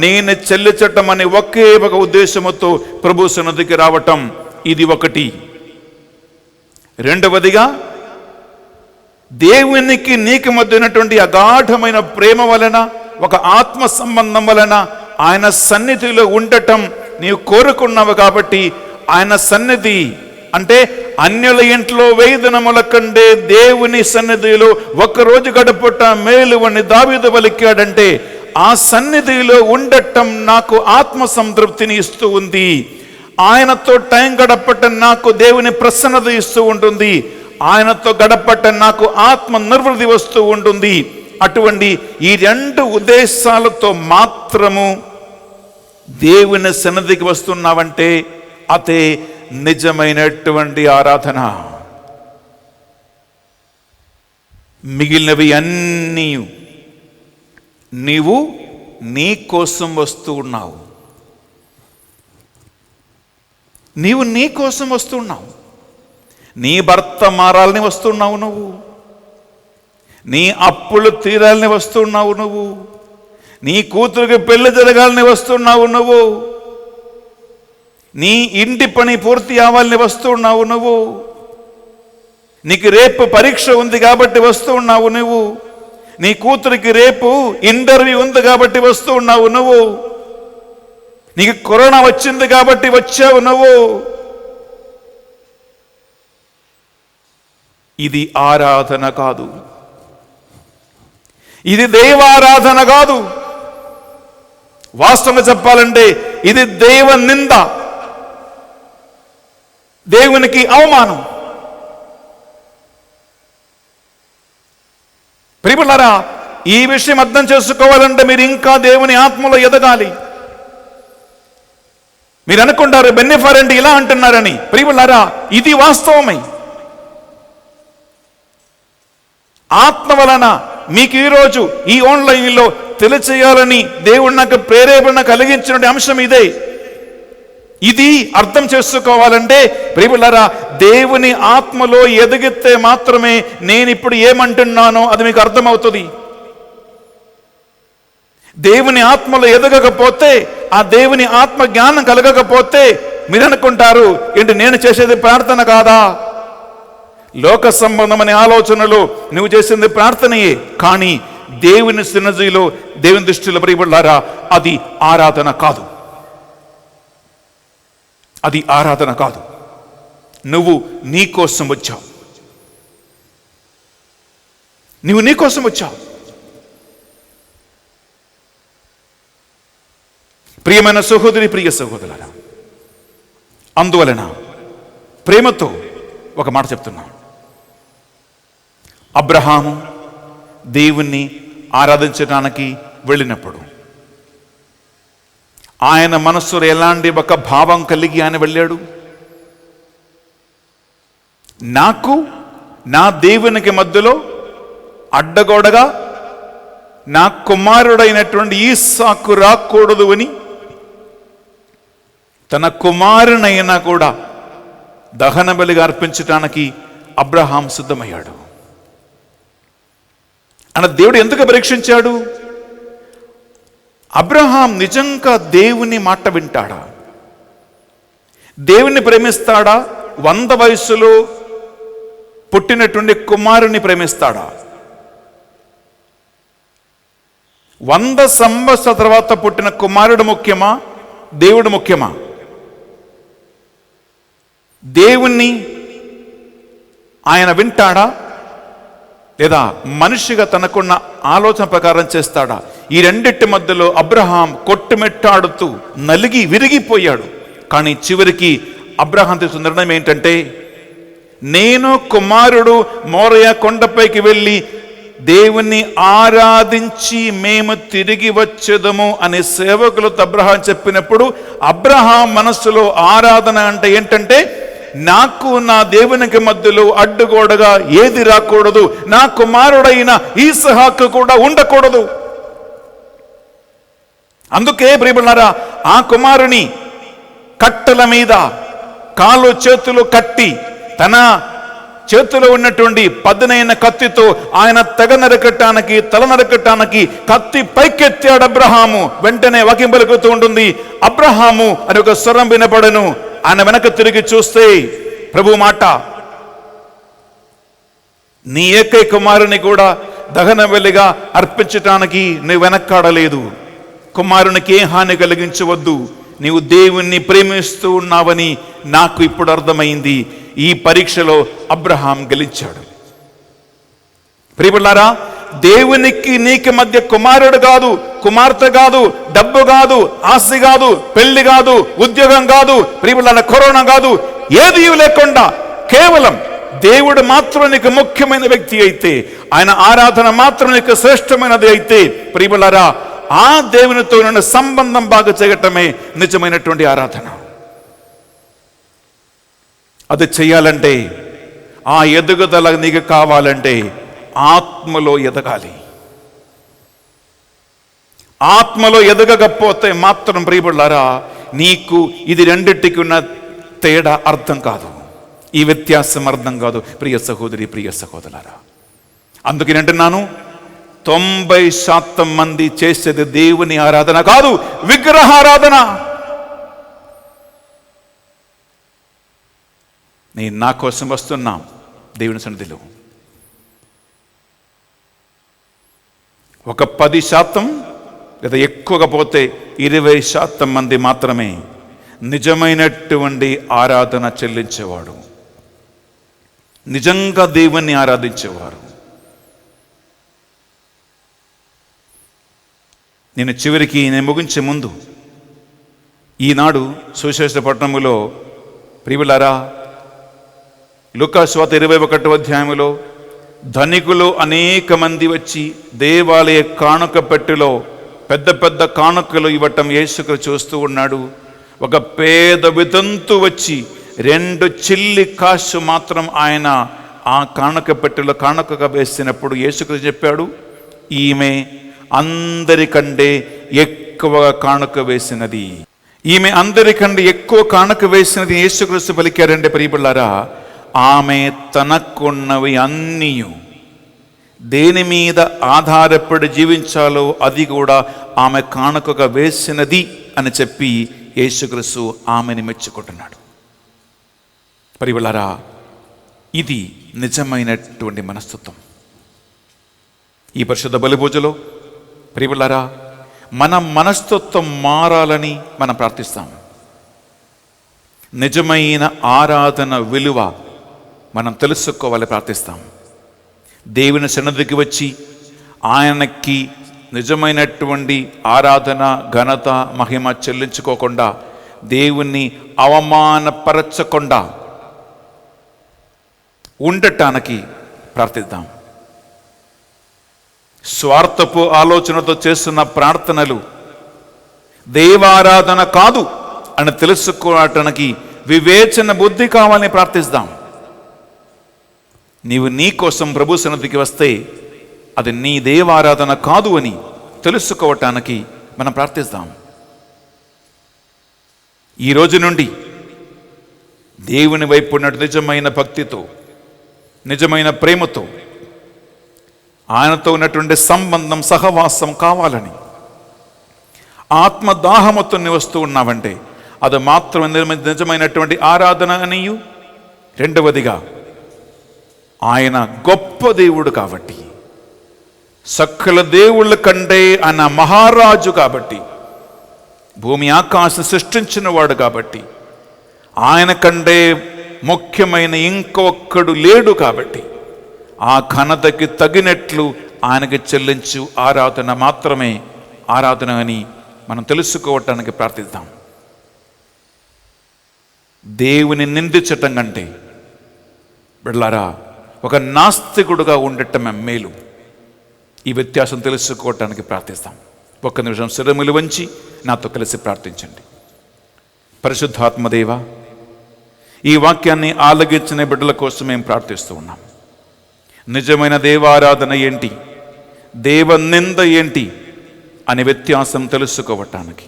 నేను చెల్లించటం అనే ఒకే ఒక ఉద్దేశముతో ప్రభు సన్నిధికి రావటం, ఇది ఒకటి. రెండవదిగా, దేవునికి నీకు మధ్య ఉన్నటువంటి అగాఢమైన ప్రేమ వలన, ఒక ఆత్మ సంబంధం వలన ఆయన సన్నిధిలో ఉండటం నీవు కోరుకున్నావు కాబట్టి, ఆయన సన్నిధి అంటే అన్యుల ఇంట్లో 10 దినముల కంటే దేవుని సన్నిధిలో ఒక్కరోజు గడపట మేలు అని దావీదు పలికాడంటే, ఆ సన్నిధిలో ఉండటం నాకు ఆత్మ సంతృప్తిని ఇస్తూ ఉంది. ఆయనతో టైం గడపటం నాకు దేవుని ప్రసన్నత ఇస్తూ ఉంటుంది. ఆయనతో గడపటం నాకు ఆత్మ నిర్వృతి వస్తూ ఉంటుంది. అటువంటి ఈ 2 ఉద్దేశాలతో మాత్రము దేవుని సన్నిధికి వస్తున్నావంటే అదే నిజమైనటువంటి ఆరాధన. మిగిలినవి అన్నీ నీవు నీ కోసం వస్తూ ఉన్నావు, నీవు నీ కోసం వస్తున్నావు. నీ భర్త మారాలని వస్తున్నావు నువ్వు, నీ అప్పులు తీరాలని వస్తున్నావు నువ్వు, నీ కూతురికి పెళ్లి జరగాలని వస్తున్నావు నువ్వు, నీ ఇంటి పని పూర్తి అవ్వాలని వస్తున్నావు నువ్వు, నీకు రేపు పరీక్ష ఉంది కాబట్టి వస్తున్నావు నువ్వు, నీ కూతురికి రేపు ఇంటర్వ్యూ ఉంది కాబట్టి వస్తున్నావు నువ్వు, నీకు కరోనా వచ్చింది కాబట్టి వచ్చావు నువ్వు. ఇది ఆరాధన కాదు, ఇది దైవారాధన కాదు. వాస్తవంగా చెప్పాలంటే ఇది దైవ నింద, దేవునికి అవమానం. ప్రియలారా, ఈ విషయం అర్థం చేసుకోవాలంటే మీరు ఇంకా దేవుని ఆత్మలో ఎదగాలి. మీరు అనుకుంటారు బెన్నిఫర్ అంటే ఇలా అంటున్నారని. ప్రియలారా, ఇది వాస్తవమే. ఆత్మ వలన మీకు ఈరోజు ఈ ఆన్లైన్లో తెలియచేయాలని దేవుడు నాకు ప్రేరేపణ కలిగించిన అంశం ఇదే. ఇది అర్థం చేసుకోవాలంటే ప్రియలారా, దేవుని ఆత్మలో ఎదిగితే మాత్రమే నేను ఇప్పుడు ఏమంటున్నానో అది మీకు అర్థమవుతుంది. దేవుని ఆత్మలో ఎదగకపోతే, ఆ దేవుని ఆత్మ జ్ఞానం కలగకపోతే మీరు అనుకుంటారు ఏంటి నేను చేసేది ప్రార్థన కాదా? లోక సంబంధమనే ఆలోచనలో నువ్వు చేసింది ప్రార్థనయే, కానీ దేవుని సన్నిధిలో, దేవుని దృష్టిలో ప్రియలారా, అది ఆరాధన కాదు, అది ఆరాధన కాదు. నువ్వు నీ కోసం వచ్చావు, నువ్వు నీ కోసం వచ్చావు. ప్రియమైన సహోదరి, ప్రియ సహోదరులారా, అందువలన ప్రేమతో ఒక మాట చెప్తున్నాను. అబ్రహాము దేవుణ్ణి ఆరాధించడానికి వెళ్ళినప్పుడు ఆయన మనస్సులో ఎలాంటి ఒక భావం కలిగి ఆయన వెళ్ళాడు? నాకు నా దేవునికి మధ్యలో అడ్డగోడగా నా కుమారుడైనటువంటి ఈసాకు రాకూడదు అని తన కుమారునైనా కూడా దహన బలిగా అర్పించటానికి అబ్రహాం సిద్ధమయ్యాడు. అన్న దేవుడు ఎందుకు పరీక్షించాడు? అబ్రహాం నిజంగా దేవుని మాట వింటాడా? దేవుని ప్రేమిస్తాడా? 100 వయసులో పుట్టినటువంటి కుమారుని ప్రేమిస్తాడా? 100 సంవత్సరాల తర్వాత పుట్టిన కుమారుడు ముఖ్యమా? దేవుడు ముఖ్యమా? దేవుణ్ణి ఆయన వింటాడా లేదా మనిషిగా తనకున్న ఆలోచన ప్రకారం చేస్తాడా? ఈ రెండిటి మధ్యలో అబ్రహాం కొట్టుమెట్టాడుతూ నలిగి విరిగిపోయాడు. కానీ చివరికి అబ్రహాం తీసుకున్న నిర్ణయం ఏంటంటే, నేను కుమారుడు మోరయ కొండపైకి వెళ్ళి దేవుణ్ణి ఆరాధించి మేము తిరిగి వచ్చేదము అనే సేవకులతో అబ్రహాం చెప్పినప్పుడు అబ్రహాం మనస్సులో ఆరాధన అంటే ఏంటంటే, నాకు నా దేవునికి మధ్యలో అడ్డుగోడగా ఏది రాకూడదు, నా కుమారుడైన ఈసాకు కూడా ఉండకూడదు. అందుకే ప్రియబిడ్డలారా, ఆ కుమారుని కట్టెల మీద కాలు చేతులు కట్టి తన చేతిలో ఉన్నటువంటి పదునైన కత్తితో ఆయన తెగ నరకటానికి, తల నరకటానికి కత్తి పైకెత్తాడు అబ్రహాము. వెంటనే వాక్యం పలుకుతూ ఉంటుంది, అబ్రహాము అని ఒక స్వరం వినపడను. ఆయన వెనక తిరిగి చూస్తే ప్రభు మాట, నీ ఏకైక కుమారుని కూడా దహన బలిగా అర్పించటానికి నువ్వు వెనక్కాడలేదు. కుమారునికి ఏ హాని కలిగించవద్దు. నీవు దేవుణ్ణి ప్రేమిస్తూ ఉన్నావని నాకు ఇప్పుడు అర్థమైంది. ఈ పరీక్షలో అబ్రహాం గెలిచాడు. ప్రియబిడ్డలారా, దేవునికి నీకు మధ్య కుమారుడు కాదు, కుమార్తె కాదు, డబ్బు కాదు, ఆస్తి కాదు, పెళ్లి కాదు, ఉద్యోగం కాదు, ప్రియబిడ్డలారా కరోనా కాదు, ఏది లేకుండా కేవలం దేవుడు మాత్రం నీకు ముఖ్యమైన వ్యక్తి అయితే, ఆయన ఆరాధన మాత్రం నీకు శ్రేష్టమైనది అయితే, ప్రియబిడ్డలారా ఆ దేవునితో ఉన్న సంబంధం బాగా చేయటమే నిజమైనటువంటి ఆరాధన. అది చెయ్యాలంటే, ఆ ఎదుగుదల నీకు కావాలంటే ఆత్మలో ఎదగాలి. ఆత్మలో ఎదగకపోతే మాత్రం ప్రియబిడ్డలారా నీకు ఇది రెండింటికి ఉన్న తేడా అర్థం కాదు, ఈ వ్యత్యాసం అర్థం కాదు. ప్రియ సహోదరి, ప్రియ సహోదరులారా, అందుకని అంటున్నాను, 90% మంది చేసేది దేవుని ఆరాధన కాదు, విగ్రహారాధన. నేను నా కోసం వస్తున్నా దేవుని సన్నిధిలో. ఒక 10% లేదా ఎక్కువగా పోతే 20% మంది మాత్రమే నిజమైనటువంటి ఆరాధన చెల్లించేవాడు, నిజంగా దేవుణ్ణి ఆరాధించేవారు. నేను చివరికి నేను ముగించే ముందు, ఈనాడు సువిశేషపట్నములో ప్రియులారా లూకాసు వార్త 21వ అధ్యాయములో ధనికులు అనేక మంది వచ్చి దేవాలయ కానుక పెట్టెలో పెద్ద పెద్ద కానుకలు ఇవ్వటం యేసుక్రీస్తు చూస్తూ ఉన్నాడు. ఒక పేద వితంతు వచ్చి 2 చిల్లి కాసు మాత్రం ఆయన ఆ కానుక పెట్టెలో కానుకగా వేసినప్పుడు యేసుక్రీస్తు చెప్పాడు, ఈమె అందరికంటే ఎక్కువగా కానుక వేసినది, ఈమె అందరికంటే ఎక్కువ కానుక వేసినది యేసుక్రీస్తు పలికారంటే ప్రియబిడ్డలారా, ఆమె తనకున్నవి అన్నీ దేని మీద ఆధారపడి జీవించాలో అది కూడా ఆమె కానుకగా వేసినది అని చెప్పి యేసుక్రీస్తు ఆమెని మెచ్చుకుంటున్నాడు. ప్రియబిడ్డలారా, ఇది నిజమైనటువంటి మనస్తత్వం. ఈ పరిశుద్ధ బలి పూజలో ప్రియబిడ్డలారా మన మనస్తత్వం మారాలని మనం ప్రార్థిస్తాం. నిజమైన ఆరాధన విలువ మనం తెలుసుకోవాలి, ప్రార్థిస్తాం. దేవుని సన్నిధికి వచ్చి ఆయనకి నిజమైనటువంటి ఆరాధన, ఘనత, మహిమ చెల్లించుకోకుండా, దేవుణ్ణి అవమానపరచకుండా ఉండటానికి ప్రార్థిద్దాం. స్వార్థపు ఆలోచనతో చేస్తున్న ప్రార్థనలు దైవారాధన కాదు అని తెలుసుకోవటానికి వివేచన బుద్ధి కావాలని ప్రార్థిస్తాం. నీవు నీ కోసం ప్రభు సన్నిధికి వస్తే అది నీ దేవారాధన కాదు అని తెలుసుకోవటానికి మనం ప్రార్థిస్తాం. ఈ రోజు నుండి దేవుని వైపు ఉన్నట్టు నిజమైన భక్తితో, నిజమైన ప్రేమతో, ఆయనతో ఉన్నటువంటి సంబంధం, సహవాసం కావాలని ఆత్మదాహముతో వస్తూ ఉన్నావంటే అది మాత్రమే నిజమైనటువంటి ఆరాధన అనియు. రెండవదిగా ఆయన గొప్ప దేవుడు కాబట్టి, సకల దేవుళ్ళ కంటే ఆయన మహారాజు కాబట్టి, భూమి ఆకాశం సృష్టించిన వాడు కాబట్టి, ఆయన కంటే ముఖ్యమైన ఇంకొక్కడు లేడు కాబట్టి ఆ ఘనతకి తగినట్లు ఆయనకి చెల్లించు ఆరాధన మాత్రమే ఆరాధన అని మనం తెలుసుకోవటానికి ప్రార్థిద్దాం. దేవుని నిందించటం కంటే బిడ్డలారా ఒక నాస్తికుడుగా ఉండటం మేలు. ఈ వ్యత్యాసం తెలుసుకోవటానికి ప్రార్థిస్తాం. ఒక్క నిమిషం శిరములు వంచి నాతో కలిసి ప్రార్థించండి. పరిశుద్ధాత్మదేవ, ఈ వాక్యాన్ని ఆలగించిన బిడ్డల కోసం మేము ప్రార్థిస్తూ ఉన్నాం. నిజమైన దేవారాధన ఏంటి, దేవ నింద ఏంటి అనే వ్యత్యాసం తెలుసుకోవటానికి,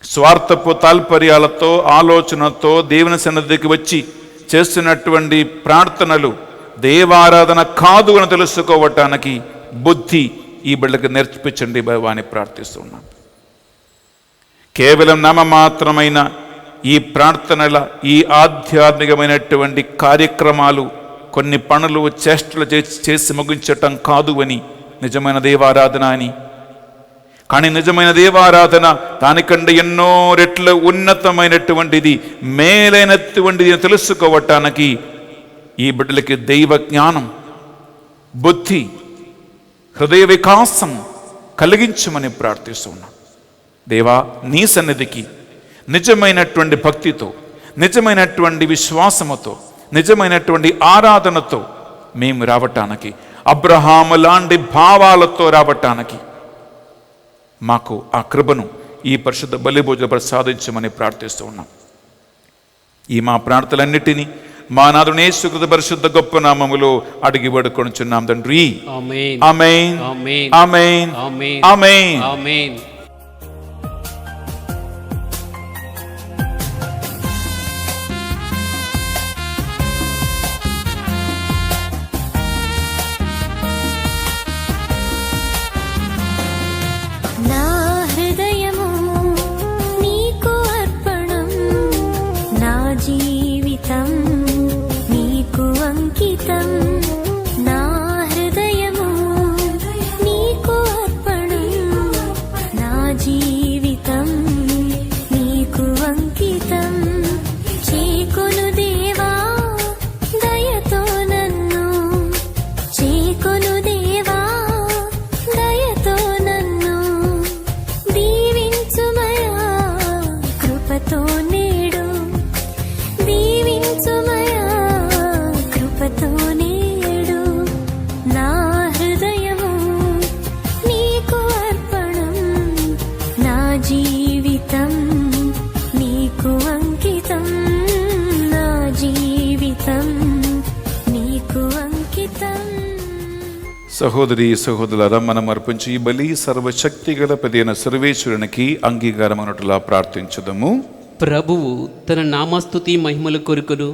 స్వార్థపు తాల్పర్యాలతో ఆలోచనతో దేవుని సన్నిధికి వచ్చి చేస్తున్నటువంటి ప్రార్థనలు దేవారాధన కాదు అని తెలుసుకోవటానికి బుద్ధి ఈ బిడ్డలకు నేర్పించండి అని ప్రార్థిస్తున్నాం. కేవలం నామమాత్రమైన ఈ ప్రార్థనల, ఈ ఆధ్యాత్మికమైనటువంటి కార్యక్రమాలు, కొన్ని పనులు, చేష్టలు చేసి ముగించటం కాదు అని నిజమైన దేవారాధన అని. కానీ నిజమైన దేవారాధన దానికంటే ఎన్నో రెట్ల ఉన్నతమైనటువంటిది, మేలైనటువంటిది తెలుసుకోవటానికి ఈ బిడ్డలకి దైవ జ్ఞానం, బుద్ధి, హృదయ వికాసం కలిగించమని ప్రార్థిస్తున్నాం. దేవా, నీ సన్నిధికి నిజమైనటువంటి భక్తితో, నిజమైనటువంటి విశ్వాసముతో, నిజమైనటువంటి ఆరాధనతో మేము రావటానికి, అబ్రహాము లాంటి భావాలతో రావటానికి మాకు ఆ కృపను ఈ పరిశుద్ధ బలిభోజనం ప్రసాదించమని ప్రార్థిస్తూ ఉన్నాం. ఈ మా ప్రార్థనలన్నిటినీ మా నాథుని యేసుక్రీస్తు పరిశుద్ధ గొప్ప నామములో అడిగి వేడుకొనుచున్నాం తండ్రి. ఆమేన్. ఆమేన్. ఆమేన్. ఆమేన్. ఆమేన్. ఆమేన్. ఆమేన్. నా హృదయము నీకు అర్పణం, నా జీవితం నీకు అంకితం. నా హృదయము నీకు అర్పణం, నా జీవితం నీకు అంకితం. చేకొను దేవా దయతో నన్ను, చేకొను దేవా దయతో నన్ను, దీవించుమయా కృపతో నేడు, దీవించుమయా కృపతో నేడు. నా హృదయము నీకు అర్పణం, నా జీవితం నీకు అంకితం. నా జీవితం నీకు అంకితం. సహోదరి సహోదరులారా, మనం అర్పించి ఈ బలి సర్వశక్తి గల పెదైన సర్వేశ్వరునికి అంగీకారమన్నట్లుగా ప్రార్థించుదము. ప్రభువు తన నామస్తుతి మహిమల కొరకును,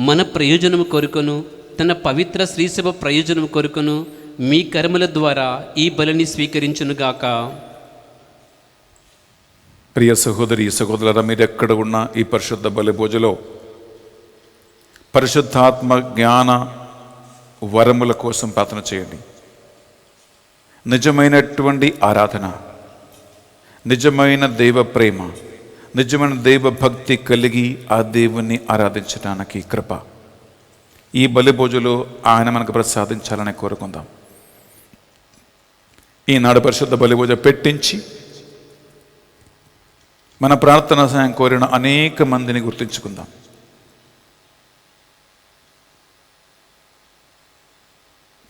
మన ప్రయోజనము కొరకును, తన పవిత్ర శ్రీసభ ప్రయోజనం కొరకును మీ కర్మల ద్వారా ఈ బలిని స్వీకరించునుగాక. ప్రియ సహోదరి సహోదరులారా, మీరు ఎక్కడ ఉన్నా ఈ పరిశుద్ధ బలి పూజలో పరిశుద్ధాత్మ జ్ఞాన వరముల కోసం ప్రార్థన చేయండి. నిజమైనటువంటి ఆరాధన, నిజమైన దైవ ప్రేమ, నిజమైన దైవ భక్తి కలిగి ఆ దేవుణ్ణి ఆరాధించడానికి కృప ఈ బలి పూజలో ఆయన మనకు ప్రసాదించాలని కోరుకుందాం. ఈనాడు పరిశుద్ధ బలి పూజ పెట్టించి మన ప్రార్థన సహాయం కోరిన అనేక మందిని గుర్తించుకుందాం.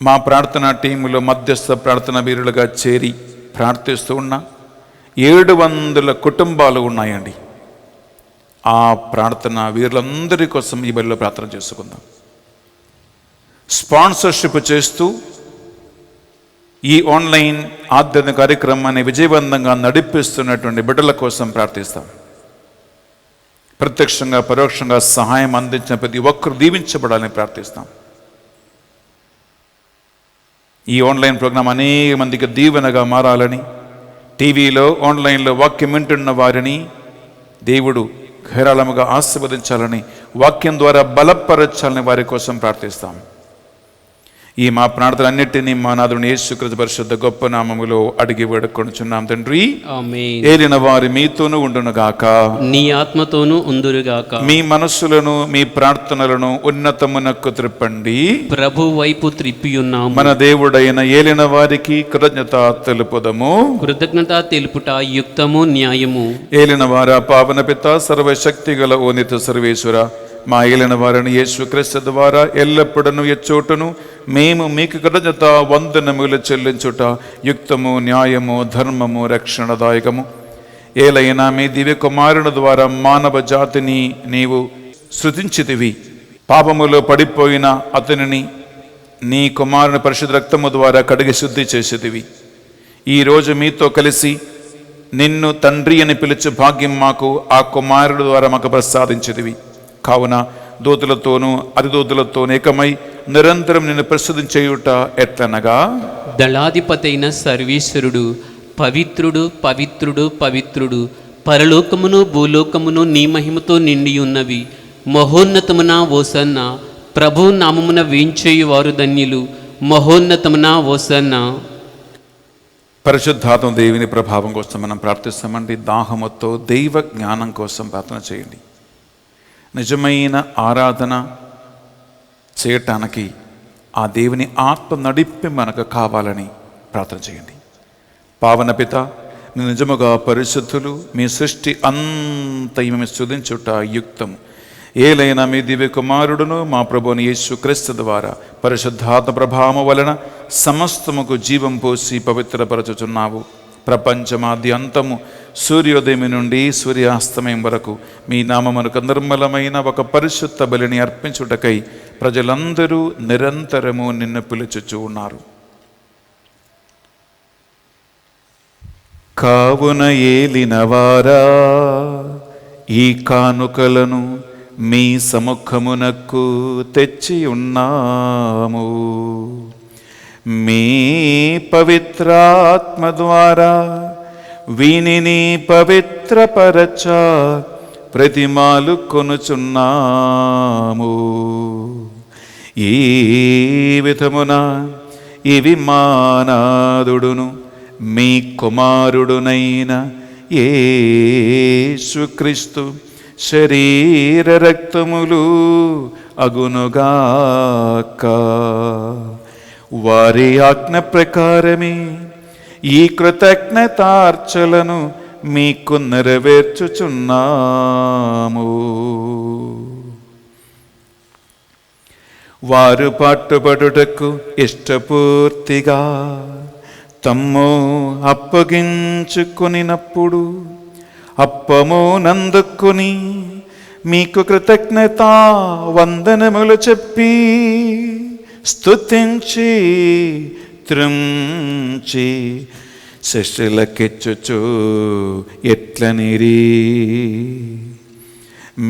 మా ప్రార్థనా టీములో మధ్యస్థ ప్రార్థన వీరులుగా చేరి ప్రార్థిస్తూ ఉన్న 700 కుటుంబాలు ఉన్నాయండి. ఆ ప్రార్థన వీరులందరి కోసం ఈ బలిలో ప్రార్థన చేసుకుందాం. స్పాన్సర్షిప్ చేస్తూ ఈ ఆన్లైన్ ఆధ్యాత్మిక కార్యక్రమాన్ని విజయవంతంగా నడిపిస్తున్నటువంటి బిడ్డల కోసం ప్రార్థిస్తాం. ప్రత్యక్షంగా పరోక్షంగా సహాయం అందించిన ప్రతి ఒక్కరు దీవించబడాలని ప్రార్థిస్తాం. ఈ ఆన్లైన్ ప్రోగ్రాం అనేక మందికి దీవెనగా మారాలని, టీవీలో ఆన్లైన్లో వాక్యం వింటున్న వారిని దేవుడు ధారాళముగా ఆశీర్వదించాలని, వాక్యం ద్వారా బలపరచాలని వారి కోసం ప్రార్థిస్తాం. ఈ మా ప్రార్థనలన్నిటినీ మా నాథుని యేసుక్రీస్తు పరిశుద్ధ గొప్ప నామములో అడిగి వేడుకొనుచున్నాం తండ్రి. ఆమేన్. ఏలిన వారి మీతోనూ ఉండునుగాక, నీ ఆత్మతోనూ ఉందురుగాక. మీ మనస్సులను మీ ప్రార్థనలను ఉన్నతమునకు త్రిప్పండి. ప్రభు వైపు త్రిప్పియున్నాము. మన దేవుడైన ఏలిన వారికి కృతజ్ఞత తెలుపుదము. కృతజ్ఞత తెలుపుట యుక్తము న్యాయము. ఏలిన వార పావన పిత సర్వశక్తి గల ఓ నిత్య సర్వేశ్వర, మా ఏలిన వారిని యేసుక్రీస్తు ద్వారా ఎల్లప్పుడూ ఎచ్చోటును మేము మీకు కృతజ్ఞత వందనములు చెల్లించుట యుక్తము న్యాయము ధర్మము రక్షణదాయకము. ఏలైనా మీ దివ్య కుమారుని ద్వారా మానవ జాతిని నీవు సృజించితివి. పాపములో పడిపోయిన అతనిని నీ కుమారుని పరిశుద్ధ రక్తము ద్వారా కడిగి శుద్ధి చేసేదివి. ఈరోజు మీతో కలిసి నిన్ను తండ్రి అని పిలిచే భాగ్యం మాకు ఆ కుమారుడు ద్వారా మాకు ప్రసాదించేదివి. కావున దూతలతోనూ అతిదూతలతోనూ ఏకమై నిరంతరం నిన్ను ప్రస్తుతించేయుట ఎట్లనగా, దళాధిపతైన సర్వేశ్వరుడు పవిత్రుడు పవిత్రుడు పవిత్రుడు, పరలోకమును భూలోకమును నీ మహిమతో నిండి ఉన్నవి. మహోన్నతమున ఓసన్న, ప్రభు నామమున వేంచేయు వారు ధన్యులు. మహోన్నతమున ఓసన్న. పరిశుద్ధాత్మ దేవుని ప్రభావం కోసం మనం ప్రార్థిస్తామండి. దాహముతో దైవ జ్ఞానం కోసం ప్రార్థన చేయండి. నిజమైన ఆరాధన చేయటానికి ఆ దేవుని ఆత్మ నడిపి మనకు కావాలని ప్రార్థన చేయండి. పావన పిత, నిజముగా పరిశుద్ధులు, మీ సృష్టి అంతయు మేము స్తుతించుట యుక్తము. ఏలైనా మీ దివ్య కుమారుడును మా ప్రభువుని యేసుక్రీస్తు ద్వారా పరిశుద్ధాత్మ ప్రభావము వలన సమస్తముకు జీవం పోసి పవిత్రపరచుచున్నావు. ప్రపంచమాది అంతము సూర్యోదయం నుండి సూర్యాస్తమయం వరకు మీ నామమునకు నిర్మలమైన ఒక పరిశుద్ధ బలిని అర్పించుటకై ప్రజలందరూ నిరంతరము నిన్ను పిలుచుచూ ఉన్నారు. కావున ఏలినవారా, ఈ కానుకలను మీ సముఖమునకు తెచ్చి ఉన్నాము. మీ పవిత్రాత్మ ద్వారా వీనిని పవిత్రపరచ ప్రతిమాలు కొనుచున్నాము. ఈ విధమున ఇవి మానాదుడును మీ కుమారుడునైన యేసుక్రీస్తు శరీర రక్తములు అగునుగాక. వారి ఆజ్ఞ ప్రకారమే ఈ కృతజ్ఞతార్చలను మీకు నెరవేర్చుచున్నాము. వారు పట్టుబడుటకు ఇష్టపూర్తిగా తమ్ము అప్పగించుకొనినప్పుడు అప్పము నందుకొని మీకు కృతజ్ఞత వందనములు చెప్పి స్తుతించి త్రుంచి శిష్యులకిచ్చుచు ఎట్లనిరి,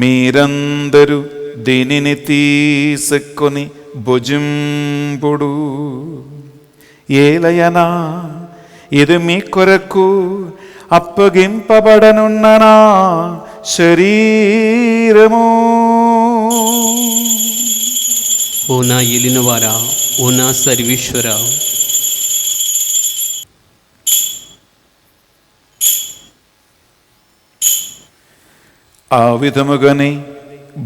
మీరందరూ దీనిని తీసుకొని భుజింపుడు. ఏలయనా ఇది మీ కొరకు అప్పగింపబడనున్న నా శరీరము. ఓ నా ఏలినవారా, ఓ నా సర్వేశ్వర, ఆ విధముగానే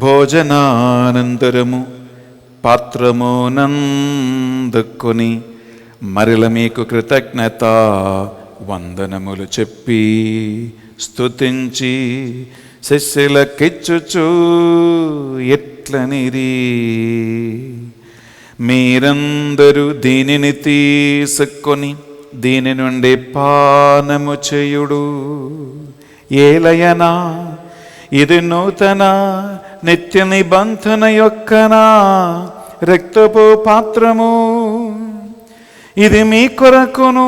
భోజనానంతరము పాత్రము నందుకొని మరల మీకు కృతజ్ఞత వందనములు చెప్పి స్తుతించి శిష్యులకిచ్చుచు ఎట్లనిరి, మీరందరూ దీనిని తీసుకొని దీని నుండి పానము చేయుడు. ఏలయనా ఇది నూతన నిత్య నిబంధన యొక్కనా రక్తపు పాత్రము. ఇది మీ కొరకును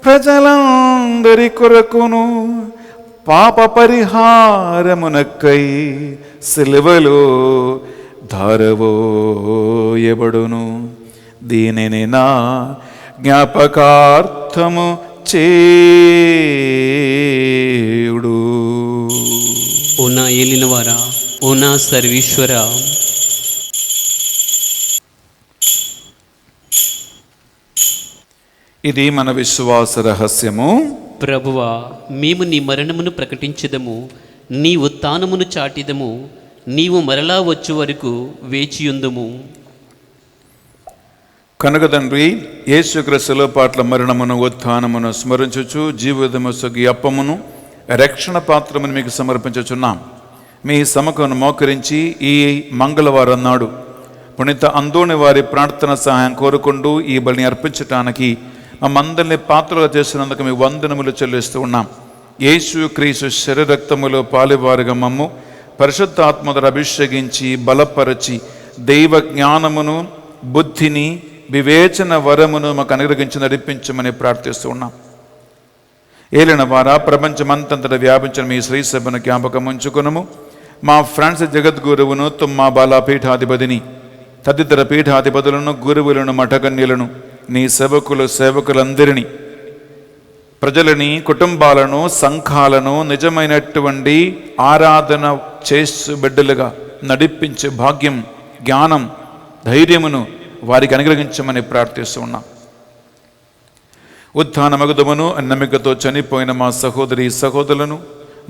ప్రజలందరి కొరకును పాప పరిహారమునకై సిలువలో ధారవోయబడును. దీనిని నా జ్ఞాపకార్థము చేయుడు. ఓ నా ఏలినవారా, ఓ నా సర్వేశ్వరా, ఇది మన విశ్వాస రహస్యము. ప్రభువా, మేము నీ మరణమును ప్రకటించదము, నీ ఉత్థానమును చాటిదము, నీవు మరలా వచ్చు వరకు వేచియుందుము. కనుక తండ్రి, యేసుక్రీస్తులో పాట్ల మరణమును ఉత్థానమును స్మరించుచు జీవితము సొగి అప్పమును రక్షణ పాత్రమును మీకు సమర్పించుచున్నాం. మీ సమకను మోకరించి ఈ మంగళవారం నాడు పునీత అందోని వారి ప్రార్థన సహాయం కోరుకుంటూ ఈ బలిని అర్పించటానికి మమ్మందరినీ పాత్రలు చేసినందుకు మీ వందనములు చెల్లిస్తూ ఉన్నాం. యేసు క్రీస్తు శరీరక్తములో పాలివారుగా మమ్ము పరిశుద్ధ ఆత్మధర అభిషేకించి బలపరచి దైవ జ్ఞానమును బుద్ధిని వివేచన వరమును మాకు అనుగ్రహించి నడిపించమని ప్రార్థిస్తూ ఉన్నాం. ఏలిన వారా, ప్రపంచమంతంతటా వ్యాపించిన మీ శ్రీ సభను జ్ఞాపకం ఉంచుకునము. మా ఫ్రాన్స్ జగద్గురువును తుమ్మా బాలా పీఠాధిపతిని తదితర పీఠాధిపతులను గురువులను మఠకన్యులను నీ సేవకులందరినీ ప్రజలని కుటుంబాలను సంఘాలను నిజమైనటువంటి ఆరాధన చేస్తూ బిడ్డలుగా నడిపించే భాగ్యం జ్ఞానం ధైర్యమును వారికి అనుగ్రహించమని ప్రార్థిస్తూ ఉన్నాం. ఉత్థాన మగుదమును నమ్మికతో చనిపోయిన మా సహోదరి సహోదరులను,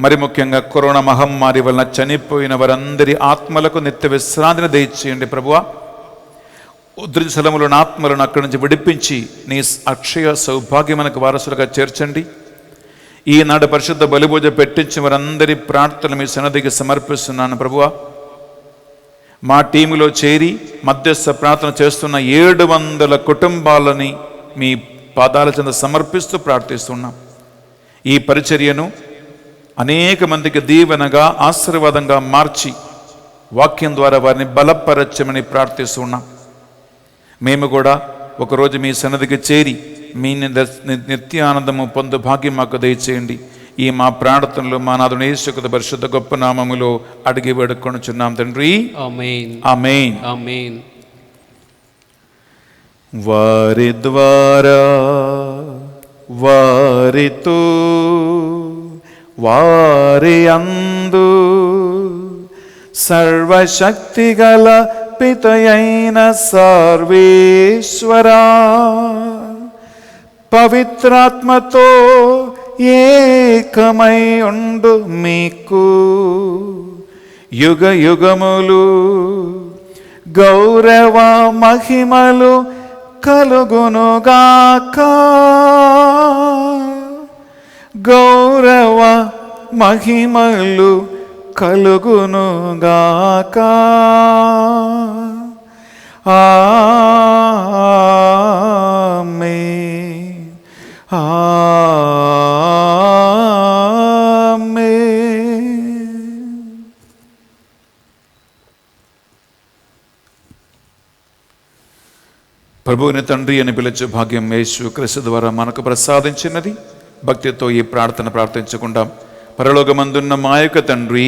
మరి ముఖ్యంగా కరోనా మహమ్మారి వలన చనిపోయిన వారందరి ఆత్మలకు నిత్య విశ్రాంతిని దయచేయండి ప్రభువా. ఉద్ధృతి స్థలములను ఆత్మలను అక్కడి నుంచి విడిపించి నీ అక్షయ సౌభాగ్యమునకు వారసులుగా చేర్చండి. ఈనాడు పరిశుద్ధ బలిభోజ పెట్టించి వారందరి ప్రార్థనలు మీ సన్నిధికి సమర్పిస్తున్నాను ప్రభువా. మా టీములో చేరి మధ్యస్థ ప్రార్థన చేస్తున్న 700 కుటుంబాలని మీ పాదాల చెంత సమర్పిస్తూ ప్రార్థిస్తున్నాం. ఈ పరిచర్యను అనేక మందికి దీవెనగా ఆశీర్వాదంగా మార్చి వాక్యం ద్వారా వారిని బలపరచమని ప్రార్థిస్తున్నాం. మేము కూడా ఒకరోజు మీ సన్నిధికి చేరి మీ నిత్యానందము పొందు భాగ్యం మాకు దయచేయండి. ఈ మా ప్రార్థనలు మా నాథుని యేసు పరిశుద్ధ గొప్ప నామములో అడిగి వేడుకొనుచున్నాం తండ్రి. ఆమేన్. ఆమేన్. ఆమేన్. వారి ద్వారా వారితో వారి అందు సర్వశక్తిగల పితయైన సర్వేశ్వరా పవిత్రాత్మతో ఏకమై ఉండు మీకు యుగ యుగములు గౌరవ మహిమలు కలుగునుగాక. గౌరవ మహిమలు కలుగునుగాక. ఆమేన్. ఆమేన్. ప్రభువుని తండ్రి అని పిలిచే భాగ్యం యేసు క్రీస్తు ద్వారా మనకు ప్రసాదించినది. భక్తితో ఈ ప్రార్థన ప్రార్థించుకుంటాం. పరలోకమందున్న మా యొక్క తండ్రి,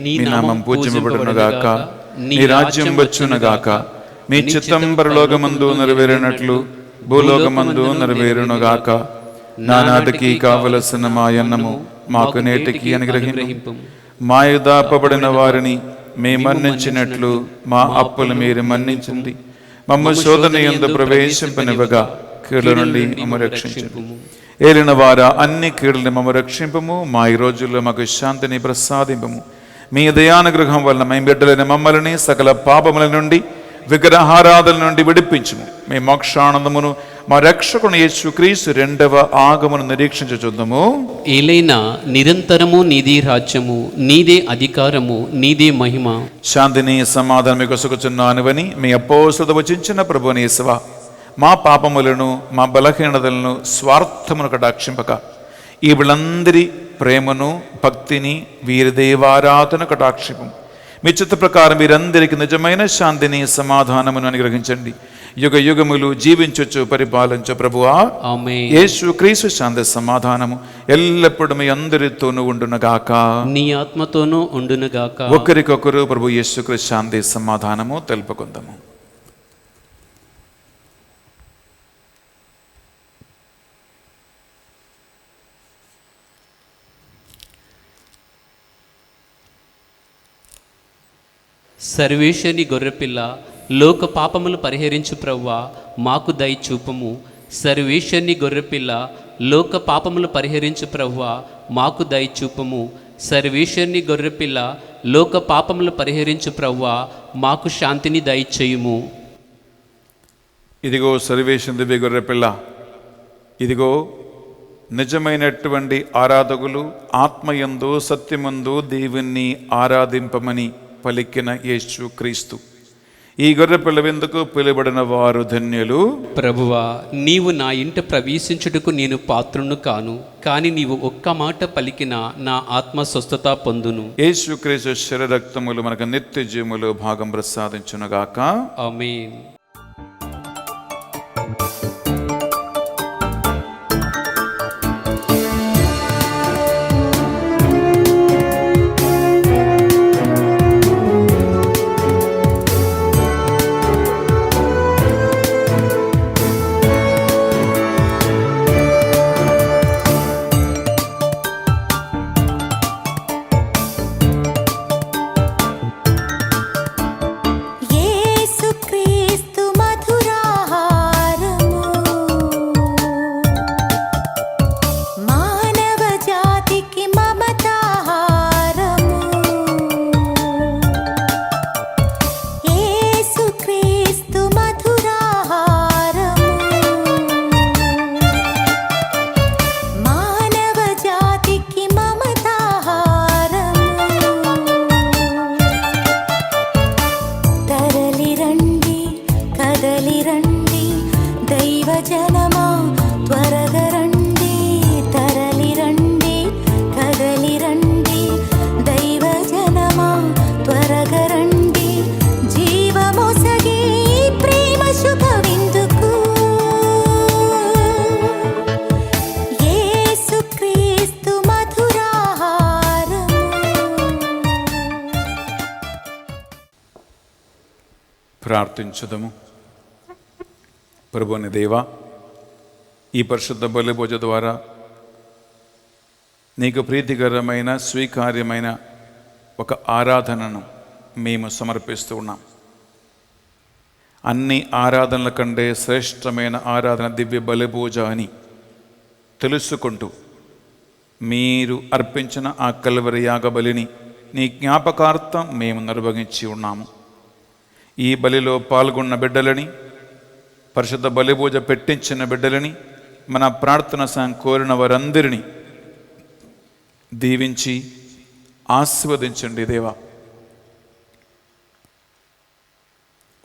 మీ నామం పూజింపబడునుగాక, నీ రాజ్యం వచ్చునుగాక, మీ చిత్తం పరలోకమందు నెరవేరినట్లు భూలోకమందు నెరవేరునుగాక. నానాటికి కావలసిన మా అన్నము మాకు నేటికి అనుగ్రహింపు. మా దాపబడిన వారిని మేము మన్నించినట్లు మా అప్పులు మీరు మన్నించండి. మమ్మ శోధన యందు ప్రవేశింపనివ్వగా కీడుల నుండి మమ్మ రక్షించండి. ఏలిన వారా, అన్ని కీడుల్ని మమ్మ రక్షింపము. మా ఈ రోజుల్లో మాకు శాంతిని ప్రసాదింపము. మీ దయానుగ్రహం వలన మేము బిడ్డలైన మమ్మల్ని సకల పాపముల నుండి విగ్రహారాధన నుండి విడిపించుము. మీ మోక్షానందమును మా రక్షకుని యేసుక్రీస్తు రెండవ ఆగమను నిరీక్షించుచుందుము. ఏలైనా నిరంతరము నీదే రాజ్యము, నీదే అధికారము, నీదే మహిమ. శాంతిని సమాధానం మీకు సుఖచున్నానువని మీ అపోస్తులతో వచించిన ప్రభువుని యేసువా, మా పాపములను మా బలహీనతలను స్వార్థమును కటాక్షింపక ఈ వీళ్ళందరి ప్రేమను భక్తిని వీరి దేవారాధన కటాక్షిపం. మీ చిత్త ప్రకారం వీరందరికీ నిజమైన శాంతిని సమాధానమును అనుగ్రహించండి. యుగ యుగములు జీవించొచ్చు పరిపాలించు ప్రభువా. ఆమేన్. యేసు క్రీస్తు శాంతి సమాధానము ఎల్లప్పుడూ మీ అందరితోనూ ఉండునుగాక. నీ ఆత్మతోనూ ఉండునుగాక. ఒకరికొకరు ప్రభు యేసు క్రీస్తు శాంతి సమాధానము తెలుపుకుందాము. సర్వేశ్వని గొర్రెపిల్ల, లోక పాపములు పరిహరించు ప్రవ్వా, మాకు దయ చూపము. సర్వేశ్వని గొర్రెపిల్ల, లోక పాపములు పరిహరించు ప్రవ్వా, మాకు దయ చూపము. సర్వేశ్వని గొర్రెపిల్ల, లోక పాపములు పరిహరించు ప్రవ్వా, మాకు శాంతిని దయచేయుము. ఇదిగో సర్వేశ్వరుని దివ్య గొర్రెపిల్ల, ఇదిగో నిజమైనటువంటి ఆరాధకులు ఆత్మయందు సత్యమందు దేవుణ్ణి ఆరాధింపమని పలికిన యేసు క్రీస్తు. ఈ గొర్రెపిల్ల విందుకు పిలువబడిన వారు ధన్యులు. ప్రభువా, నీవు నా ఇంట ప్రవేశించుటకు నేను పాత్రును కాను, కానీ నీవు ఒక్క మాట పలికిన నా ఆత్మ స్వస్థత పొందును. యేసు క్రీస్తు శరీర రక్తములు మనకు నిత్య జీవములు భాగం ప్రసాదించునుగాక. ఆమేన్. యేసుక్రీస్తు మధురాహారము, మానవ జాతికి మమతాహారము. యేసుక్రీస్తు మధురాహారము, మానవ జాతికి మమతాహారము. తరలిరండి, కదలిరండి దైవజనమా, త్వరగా రండి. తరలిరండి, కదలిరండి దైవజనమా, త్వరగా రండి. జీవమొసగే ప్రేమ శుభ విందుకు యేసుక్రీస్తు మధురాహారము. ప్రార్థించుదము. ప్రభుని దేవా, ఈ పరిశుద్ధ బలి పూజ ద్వారా నీకు ప్రీతికరమైన స్వీకార్యమైన ఒక ఆరాధనను మేము సమర్పిస్తూ ఉన్నాం. అన్ని ఆరాధనల కంటే శ్రేష్టమైన ఆరాధన దివ్య బలి పూజ అని తెలుసుకుంటూ మీరు అర్పించిన ఆ కల్వరి యాగ బలిని నీ జ్ఞాపకార్థం మేము నిర్వహించి ఉన్నాము. ఈ బలిలో పాల్గొన్న బిడ్డలని, పరిశుద్ధ బలి పూజ పెట్టించిన బిడ్డలని, మన ప్రార్థన సాయం కోరిన వారందరినీ దీవించి ఆశీర్వదించండి దేవా.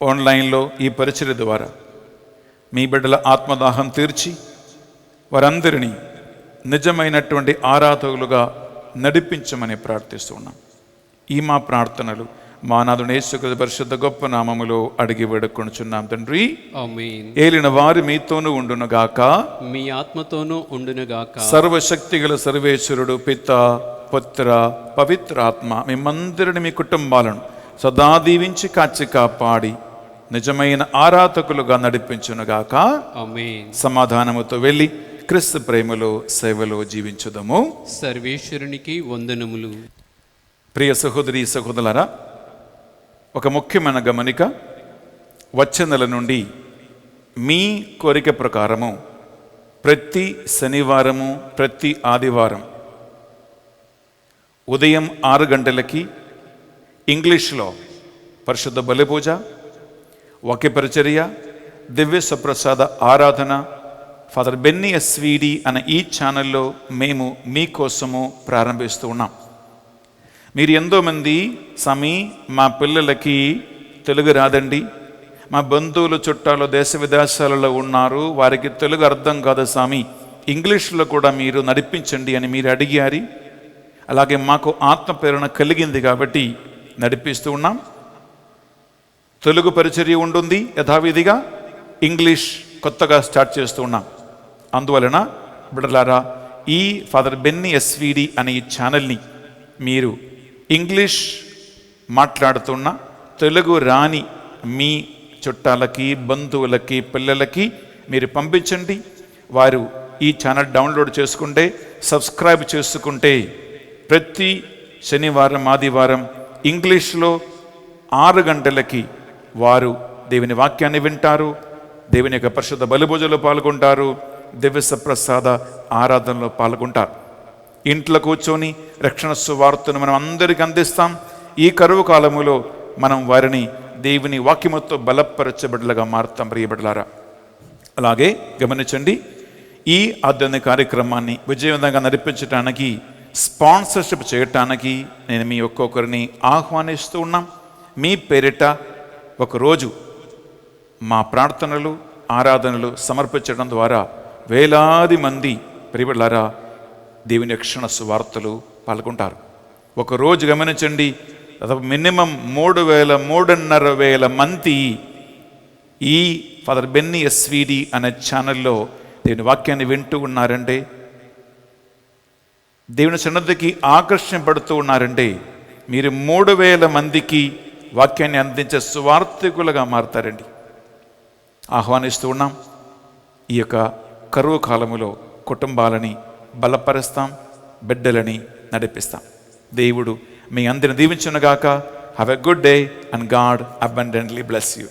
ఆన్లైన్లో ఈ పరిచర్య ద్వారా మీ బిడ్డల ఆత్మదాహం తీర్చి వారందరినీ నిజమైనటువంటి ఆరాధకులుగా నడిపించమని ప్రార్థిస్తున్నాం. ఈ మా ప్రార్థనలు మా నాథుని యేసుక్రీస్తు పరిశుద్ధ గొప్ప నామములో అడిగి వేడుకొనుచున్నాం తండ్రి. ఆమేన్. ఏలిన వారి మీతోనూ ఉండునుగాక. మీ ఆత్మతోనూ ఉండునుగాక. సర్వశక్తిగల సర్వేశ్వరుడు పిత పుత్ర పవిత్రాత్మ మిమ్మందరిని మీ కుటుంబాలను సదా దీవించి కాచి కాపాడి నిజమైన ఆరాధకులుగా నడిపించునుగాక. ఆమేన్. సమాధానముతో వెళ్ళి క్రీస్తు ప్రేమలో సేవలో జీవించుదము. సర్వేశ్వరునికి వందనములు. ప్రియ సహోదరి సహోదరులారా, ఒక ముఖ్యమైన గమనిక. వచ్చే నెల నుండి మీ కోరిక ప్రకారము ప్రతి శనివారము ప్రతి ఆదివారం ఉదయం 6 గంటలకి ఇంగ్లీష్లో పరిశుద్ధ బలి పూజ, వాక్య పరిచర్య, దివ్య సుప్రసాద ఆరాధన ఫాదర్ బెన్నీ ఎస్విడి అనే ఈ ఛానల్లో మేము మీకోసము ప్రారంభిస్తూ ఉన్నాం. మీరు ఎంతోమంది సమీ మా పిల్లలకి తెలుగు రాదండి, మా బంధువులు చుట్టాలు దేశ విదేశాలలో ఉన్నారు, వారికి తెలుగు అర్థం కాదు స్వామి, ఇంగ్లీష్లో కూడా మీరు నడిపించండి అని మీరు అడిగారు. అలాగే మాకు ఆత్మ ప్రేరణ కలిగింది కాబట్టి నడిపిస్తూ ఉన్నాం. తెలుగు పరిచర్య ఉంటుంది యథావిధిగా, ఇంగ్లీష్ కొత్తగా స్టార్ట్ చేస్తూ ఉన్నాం. అందువలన బిడ్డలారా, ఈ ఫాదర్ బెన్నీ ఎస్విడి అనే ఈ ఛానల్ని మీరు ఇంగ్లీష్ మాట్లాడుతున్న తెలుగు రాని మీ చుట్టాలకి, బంధువులకి, పిల్లలకి మీరు పంపించండి. వారు ఈ ఛానల్ డౌన్లోడ్ చేసుకుంటే, సబ్స్క్రైబ్ చేసుకుంటే ప్రతి శనివారం ఆదివారం ఇంగ్లీష్లో 6 గంటలకి వారు దేవుని వాక్యాన్ని వింటారు, దేవుని యొక్క పరిశుద్ధ బలిభోజనలో పాల్గొంటారు, దివ్య సప్రసాద ఆరాధనలో పాల్గొంటారు. ఇంట్లో కూర్చొని రక్షణ సువార్తను మనం అందరికీ అందిస్తాం. ఈ కరువు కాలములో మనం వారిని దేవుని వాక్యముతో బలపరచబడ్డలుగా మారుతాం. ప్రియబిడ్డలారా, అలాగే గమనించండి, ఈ ఆధ్యాత్మిక కార్యక్రమాన్ని విజయవంతంగా నడిపించడానికి, స్పాన్సర్షిప్ చేయటానికి నేను మీ ఒక్కొక్కరిని ఆహ్వానిస్తూ ఉన్నాం. మీ పేరిట ఒకరోజు మా ప్రార్థనలు, ఆరాధనలు సమర్పించడం ద్వారా వేలాది మంది ప్రియబిడ్డలారా దేవుని రక్షణ సువార్తలు పాల్గొంటారు. ఒకరోజు గమనించండి, మినిమం 3,000-3,500 మంది ఈ ఫాదర్ బెన్నీ ఎస్విడి అనే ఛానల్లో దేవుని వాక్యాన్ని వింటూ ఉన్నారంటే, దేవుని సన్నిధికి ఆకర్షింపడుతూ ఉన్నారంటే, మీరు 3,000 మందికి వాక్యాన్ని అందించే సువార్థికులుగా మారుతారండి. ఆహ్వానిస్తూ ఉన్నాం. ఈ యొక్క కరువు కాలములో కుటుంబాలని బలపరుస్తాం, బిడ్డలని నడిపిస్తాం. దేవుడు మీ అందరిని దీవించునుగాక. Have a good day and God abundantly bless you.